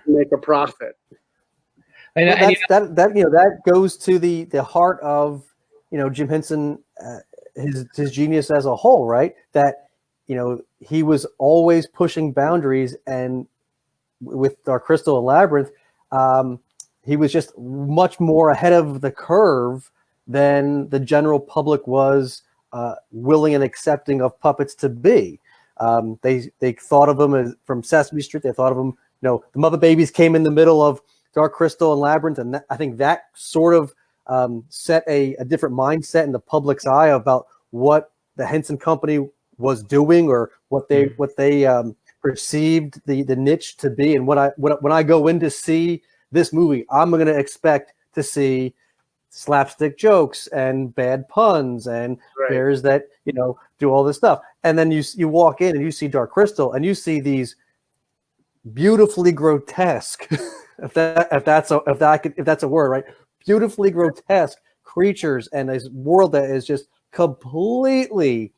make a profit. And, well, that goes to the heart of, you know, Jim Henson, his genius as a whole, right? That, you know, he was always pushing boundaries, and with Dark Crystal and Labyrinth, he was just much more ahead of the curve than the general public was willing and accepting of puppets to be. They thought of them as from Sesame Street. They thought of them, you know, the Muppet Babies came in the middle of Dark Crystal and Labyrinth, and I think that sort of set a different mindset in the public's eye about what the Henson Company was doing, or what they perceived the niche to be. And when I go in to see this movie, I'm going to expect to see slapstick jokes and bad puns and bears that, you know, do all this stuff. And then you walk in and you see Dark Crystal and you see these beautifully grotesque, if that's a word, right? Beautifully grotesque creatures and this world that is just completely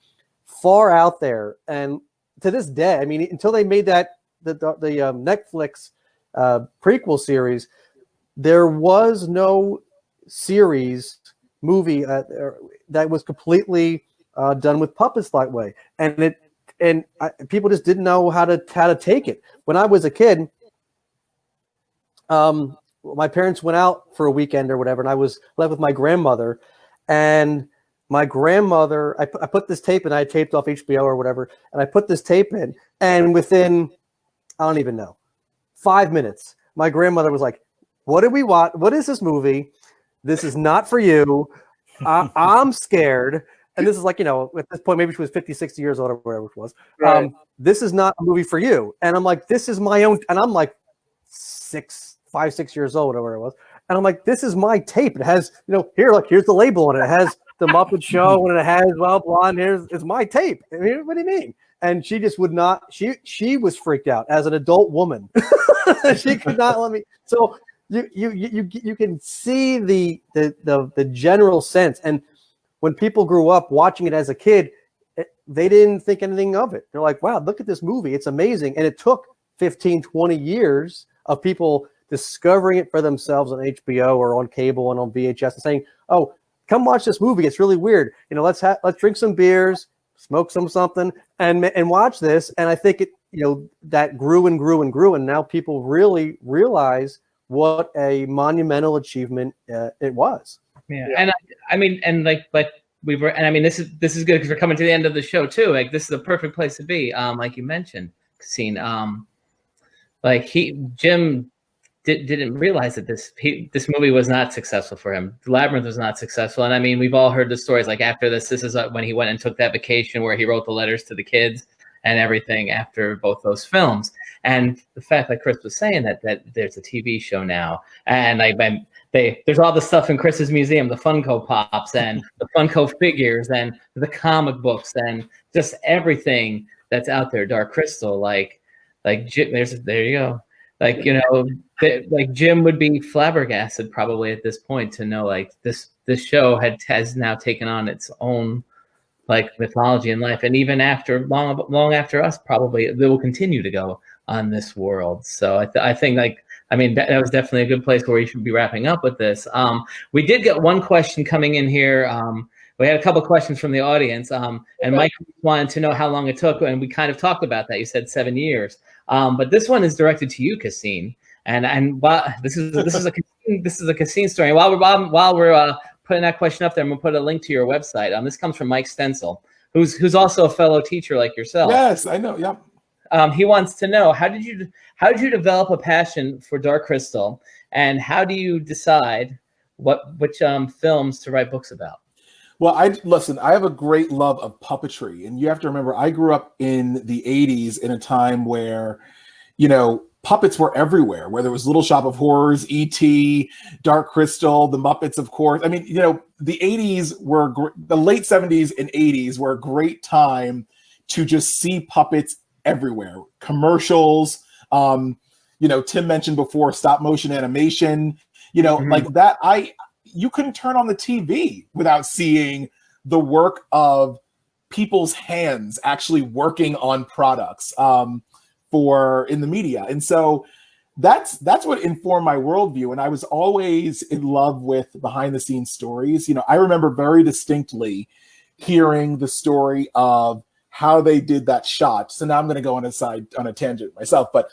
far out there. And to this day, I mean, until they made the Netflix prequel series, there was no movie that was completely done with puppets that way, and people just didn't know how to take it. When I was a kid, my parents went out for a weekend or whatever, and I was left with my grandmother. And my grandmother, I put this tape in. I had taped off HBO or whatever, and I put this tape in, and within, I don't even know, 5 minutes, my grandmother was like, "What did we watch? What is this movie? This is not for you. I'm scared." And this is like, you know, at this point, maybe she was 50, 60 years old or whatever it was. Right. This is not a movie for you. And I'm like, this is my own. And I'm like 5, 6 years old or whatever it was. And I'm like, this is my tape. It has, you know, here's the label on it. It has the Muppet Show and it has blah, blah. And it's my tape. I mean, what do you mean? And she just would not, she was freaked out as an adult woman. She could not let me. So you can see the general sense. And when people grew up watching it as a kid, they didn't think anything of it. They're like, wow, look at this movie. It's amazing. And it took 15, 20 years of people discovering it for themselves on HBO or on cable and on VHS and saying, oh, come watch this movie. It's really weird. You know, let's drink some beers, smoke something and watch this. And I think it, you know, that grew and grew and grew. And now people really realize what a monumental achievement it was. Yeah. And I mean, this is good because we're coming to the end of the show too. Like, this is the perfect place to be. Like you mentioned, Caseen, Jim didn't realize that this movie was not successful for him. Labyrinth was not successful. And I mean, we've all heard the stories. Like, after this is when he went and took that vacation where he wrote the letters to the kids and everything after both those films. And the fact that Chris was saying that there's a TV show now, and there's all the stuff in Chris's museum, the Funko Pops and the Funko figures and the comic books and just everything that's out there. Dark Crystal, like Jim, there you go. Like, you know, like Jim would be flabbergasted probably at this point to know like this show has now taken on its own like mythology and life, and even after long after us, probably they will continue to go on this world. So I think like, I mean, that was definitely a good place where we should be wrapping up with this. We did get one question coming in here. We had a couple questions from the audience, and Mike wanted to know how long it took, and we kind of talked about that. You said 7 years, but this one is directed to you, Caseen, and while this is a Caseen story. While we're putting that question up there, I'm gonna put a link to your website. This comes from Mike Stencil, who's also a fellow teacher like yourself. Yes, I know. Yep. He wants to know, how did you develop a passion for Dark Crystal, and how do you decide which films to write books about? Well, I have a great love of puppetry, and you have to remember, I grew up in the 80s in a time where, you know, puppets were everywhere, whether it was Little Shop of Horrors, E.T., Dark Crystal, the Muppets, of course. I mean, you know, the 80s the late 70s and 80s were a great time to just see puppets everywhere. Commercials, you know, Tim mentioned before, stop motion animation, you know, like that. You couldn't turn on the TV without seeing the work of people's hands actually working on products in the media. And so that's what informed my worldview. And I was always in love with behind the scenes stories. You know, I remember very distinctly hearing the story of how they did that shot. So now I'm going to go on a tangent myself, but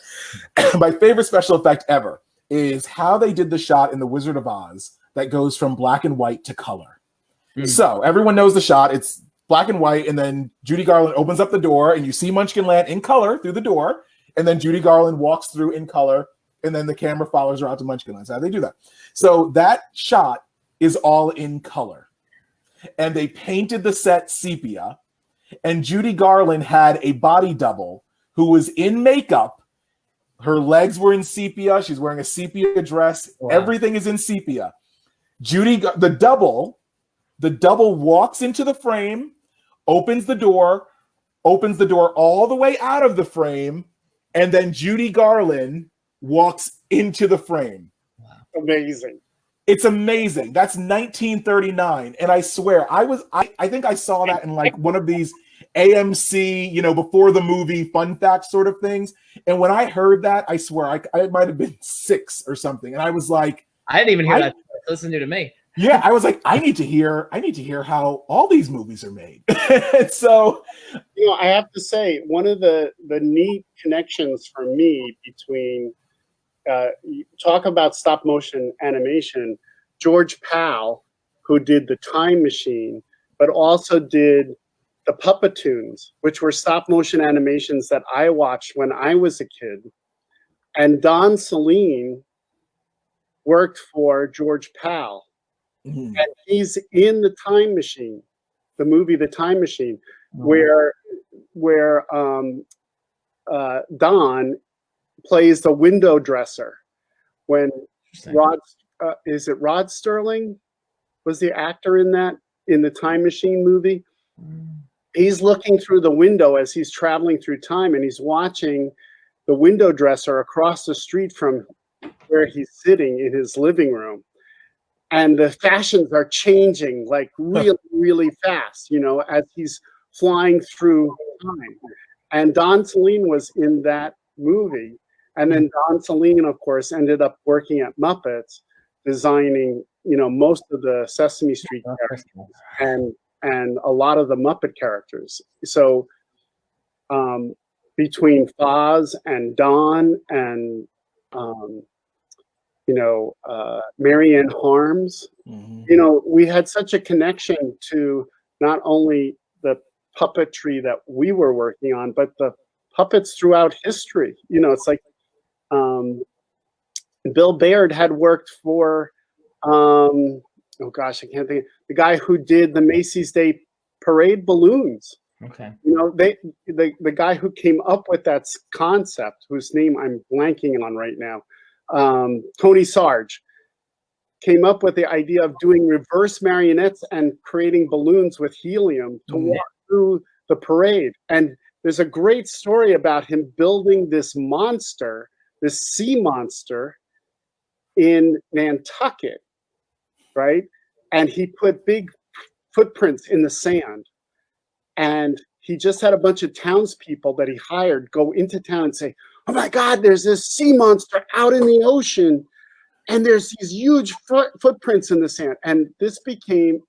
my favorite special effect ever is how they did the shot in The Wizard of Oz that goes from black and white to color. So everyone knows the shot. It's black and white, and then Judy Garland opens up the door, and you see Munchkinland in color through the door, and then Judy Garland walks through in color, and then the camera follows her out to Munchkinland. So how they do that. So that shot is all in color. And they painted the set sepia, and Judy Garland had a body double who was in makeup. Her legs were in sepia. She's wearing a sepia dress. Wow. Everything is in sepia. Judy, the double walks into the frame, opens the door all the way out of the frame, and then Judy Garland walks into the frame. Amazing. It's amazing. That's 1939. And I swear, I think I saw that in like one of these AMC, before the movie fun fact sort of things. And when I heard that, I swear I might have been 6 or something. And I was like, I didn't even hear that. Listen to me. Yeah, I was like, I need to hear how all these movies are made. And so, I have to say, one of the neat connections for me between talk about stop motion animation, George Pal, who did The Time Machine, but also did the Puppetoons, which were stop motion animations that I watched when I was a kid. And Don Saleen worked for George Pal. mm-hmm. And he's in The Time Machine, the movie The Time Machine, where Don plays the window dresser when Rod Sterling was the actor in the Time Machine movie. He's looking through the window as he's traveling through time, and he's watching the window dresser across the street from where he's sitting in his living room. And the fashions are changing like really, really fast, as he's flying through time. And Don Saleen was in that movie. And then Don Saleen, of course, ended up working at Muppets, designing, most of the Sesame Street characters and a lot of the Muppet characters. So between Foz and Don and Marianne Harms, we had such a connection to not only the puppetry that we were working on, but the puppets throughout history. It's like Bill Baird had worked for, I can't think, the guy who did the Macy's Day Parade balloons. Okay. The guy who came up with that concept, whose name I'm blanking on right now, Tony Sarge, came up with the idea of doing reverse marionettes and creating balloons with helium to walk through the parade. And there's a great story about him building this monster, this sea monster, in Nantucket, right? And he put big footprints in the sand. And he just had a bunch of townspeople that he hired go into town and say, "Oh my God, there's this sea monster out in the ocean, and there's these huge footprints in the sand." And this became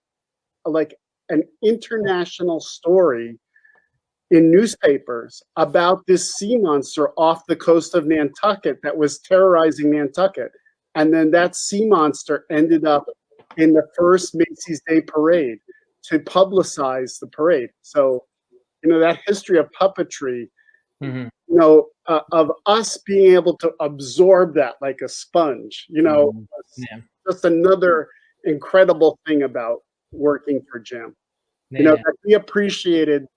like an international story in newspapers about this sea monster off the coast of Nantucket that was terrorizing Nantucket. And then that sea monster ended up in the first Macy's Day Parade to publicize the parade. So, that history of puppetry, of us being able to absorb that like a sponge, just another incredible thing about working for Jim. That he appreciated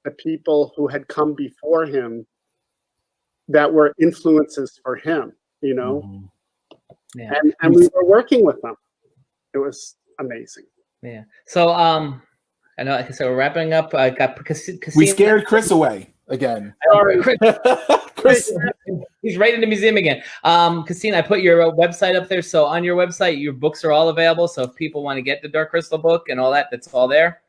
the people who had come before him that were influences for him, and we were working with them. It was amazing. Yeah. So, I know. So we're wrapping up. I got Caseen. We scared Chris away again. Sorry, Chris. He's right in the museum again. Caseen, I put your website up there. So on your website, your books are all available. So if people want to get the Dark Crystal book and all that, that's all there.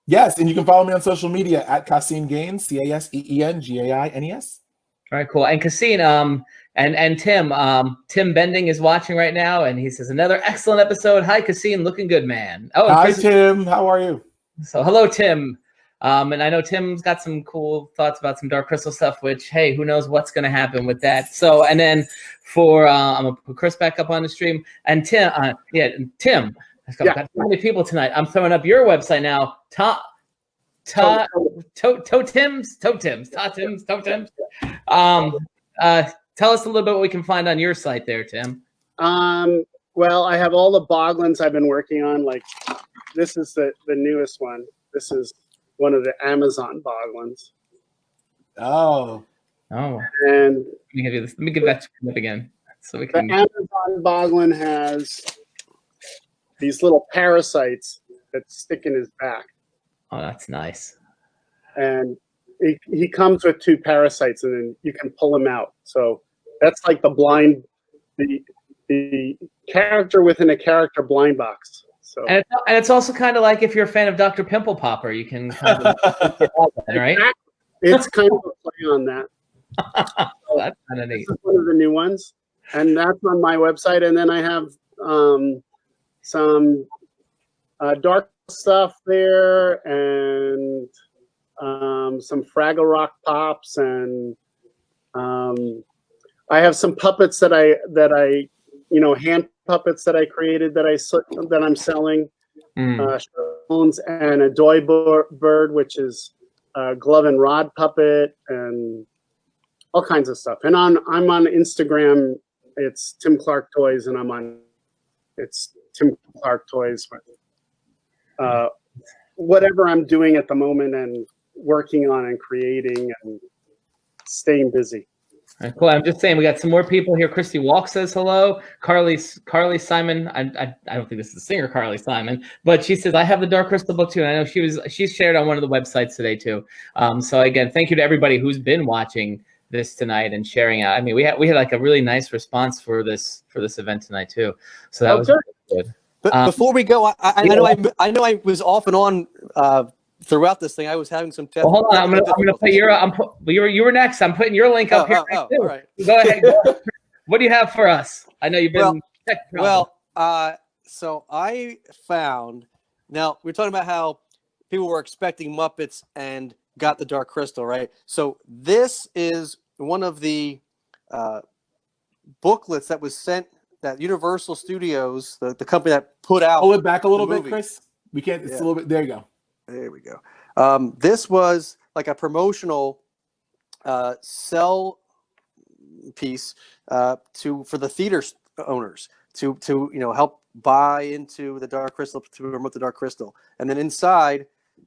Yes, and you can follow me on social media at Caseen Gaines, CASEENGAINES. All right, cool. And Caseen, and Tim Bending is watching right now, and he says another excellent episode. Hi, Caseen, looking good, man. Oh, hi, Tim. How are you? So hello, Tim. And I know Tim's got some cool thoughts about some Dark Crystal stuff, which, hey, who knows what's going to happen with that. So, and then for, I'm going to put Chris back up on the stream. And Tim, Tim, I've got so many people tonight. I'm throwing up your website now. Totems. Tell us a little bit what we can find on your site there, Tim. Well, I have all the Boglins I've been working on. Like, this is the newest one. This is one of the Amazon Boglins. Oh. Oh, And let me give you this. Let me give that to him again, so we the can. Amazon boglin has these little parasites that stick in his back, Oh, that's nice. and he comes with 2 parasites, and then you can pull him out. So that's like the character within a character blind box. So And it's also kind of like if you're a fan of Dr. Pimple Popper, you can kind of right? it's kind of a play on that. So That's kind of neat. this is one of the new ones, and that's on my website. And then I have some dark stuff there, and some Fraggle Rock pops, and I have some puppets that I hand puppets that I created that I'm selling. And a Doy Bird, which is a glove and rod puppet, and all kinds of stuff. And I'm on Instagram. It's Tim Clarke Toys, and it's Tim Clarke Toys. Whatever I'm doing at the moment and working on and creating and staying busy. All right, cool. I'm just saying we got some more people here. Christy Walk says hello. Carly Simon. I don't think this is the singer Carly Simon, but she says I have the Dark Crystal book too. And I know she shared on one of the websites today too. So again, thank you to everybody who's been watching this tonight and sharing out. I mean, we had like a really nice response for this event tonight too. So that was good. But before we go, I know I was off and on throughout this thing. I was having some tests. Well, hold on, I'm gonna put you were next. I'm putting your link up here. All right. Go ahead. What do you have for us? I know you've been. So I found. Now we're talking about how people were expecting Muppets and got the Dark Crystal, right? So this is one of the booklets that was sent. That Universal Studios, the company that put out. Pull it back a little bit, Chris. We can't. It's a little bit. There you go. There we go. This was like a promotional sell piece for the theater owners to help buy into the Dark Crystal, to promote the Dark Crystal. And then inside,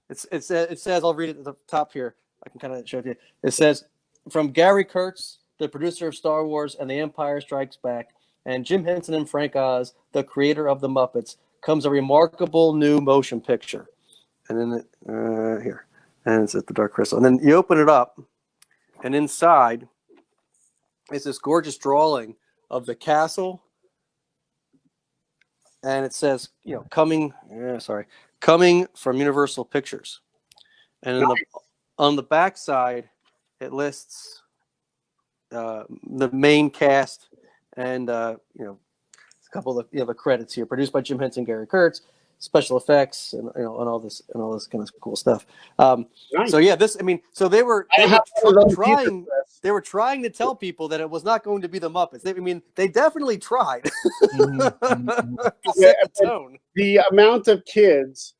it says I'll read it at the top here. I can kind of show it to you. It says, from Gary Kurtz, the producer of Star Wars and The Empire Strikes Back, and Jim Henson and Frank Oz, the creator of the Muppets, comes a remarkable new motion picture. And then here, and it's at the Dark Crystal. And then you open it up, and inside is this gorgeous drawing of the castle. And it says, coming from Universal Pictures. And on the back side, it lists the main cast. And a couple of the credits here, produced by Jim Henson, Gary Kurtz, special effects, and all this kind of cool stuff. Nice. So yeah, they were trying to tell people that it was not going to be the Muppets. They definitely tried to set the tone. The amount of kids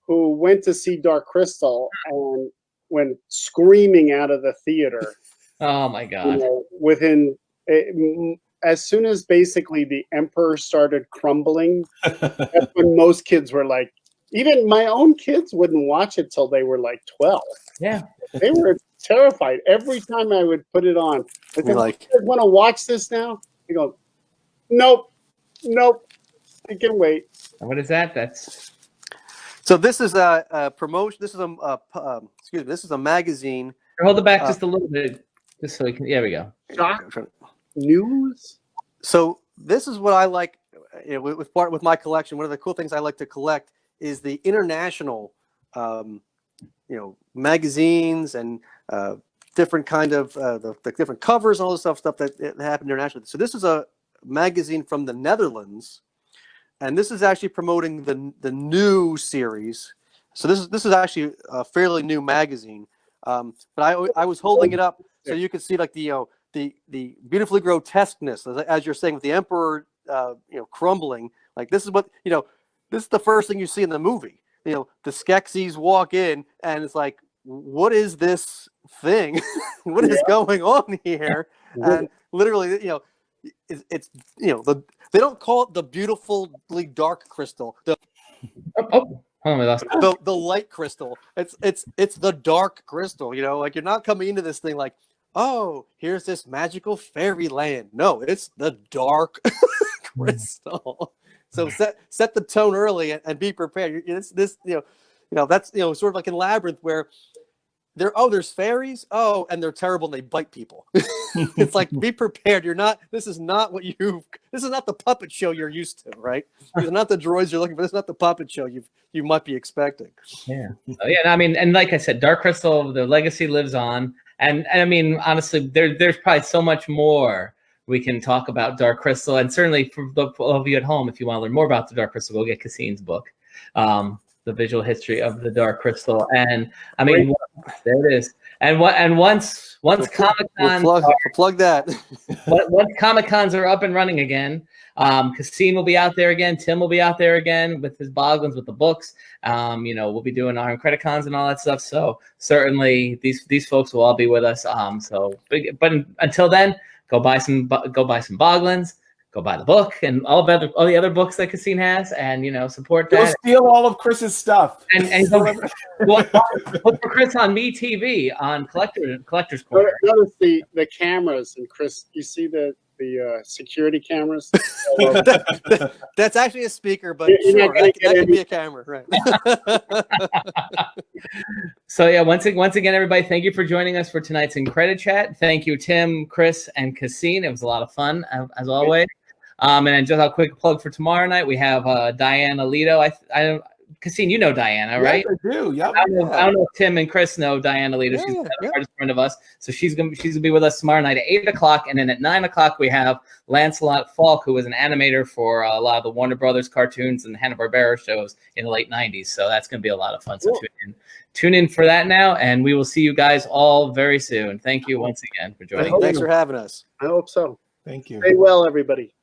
who went to see Dark Crystal and went screaming out of the theater. Oh my God! As soon as basically the Emperor started crumbling, that's when most kids were like, even my own kids wouldn't watch it till they were like 12. Yeah. They were terrified. Every time I would put it on, I said, like, you want to watch this now? They go, nope, I can wait. What is that? So this is a promotion. This is this is a magazine. Hold it back just a little bit, just so we can. There we go. News. So this is what I like, with my collection. One of the cool things I like to collect is the international, magazines and different kind of the different covers and all this stuff that happened internationally. So this is a magazine from the Netherlands, and this is actually promoting the new series. So this is actually a fairly new magazine, but I was holding it up so you could see like the beautifully grotesqueness, as you're saying, with the Emperor, crumbling. Like this is what this is the first thing you see in the movie. The Skeksis walk in, and it's like, what is this thing? What is going on here? And literally, it's they don't call it the beautifully dark crystal. The light crystal. It's the dark crystal. Like you're not coming into this thing like, oh, here's this magical fairyland. No, it's the dark crystal. So set the tone early and be prepared. That's sort of like in Labyrinth where there's fairies. Oh, and they're terrible and they bite people. It's like, be prepared. This is not the puppet show you're used to, right? These are not the droids you're looking for. This is not the puppet show you might be expecting. Yeah. I mean, and like I said, Dark Crystal, the legacy lives on. And I mean, honestly, there's probably so much more we can talk about Dark Crystal. And certainly for all of you at home, if you want to learn more about the Dark Crystal, go get Caseen's book, The Visual History of the Dark Crystal. And I mean, there it is. And once Comic-Con, plug that. Once Comic-Cons are up and running again, Caseen will be out there again. Tim will be out there again with his Boglins, with the books. We'll be doing our IncrediCons and all that stuff. So certainly these folks will all be with us. But until then, go buy some Boglins. Go buy the book and all the other books that Caseen has, and support that. Go steal all of Chris's stuff. And look for Chris on Me TV on Collector's Corner. Notice the cameras, and Chris, you see the security cameras. That's actually a speaker, but sure, that could be a camera, right? So yeah, once again, everybody, thank you for joining us for tonight's IncrediChat. Thank you, Tim, Chris, and Caseen. It was a lot of fun as always. And just a quick plug for tomorrow night, we have Diane Alito. Caseen, you know Diana, right? Yes, I do. Yep. I don't know if Tim and Chris know Diane Alito. She's the hardest friend of us. So she's gonna be with us tomorrow night at 8:00, and then at 9:00 we have Lancelot Falk, who was an animator for a lot of the Warner Brothers cartoons and Hanna-Barbera shows in the late '90s. So that's gonna be a lot of fun. So tune in for that now, and we will see you guys all very soon. Thank you once again for joining. Thanks for having us. I hope so. Thank you. Stay well, everybody.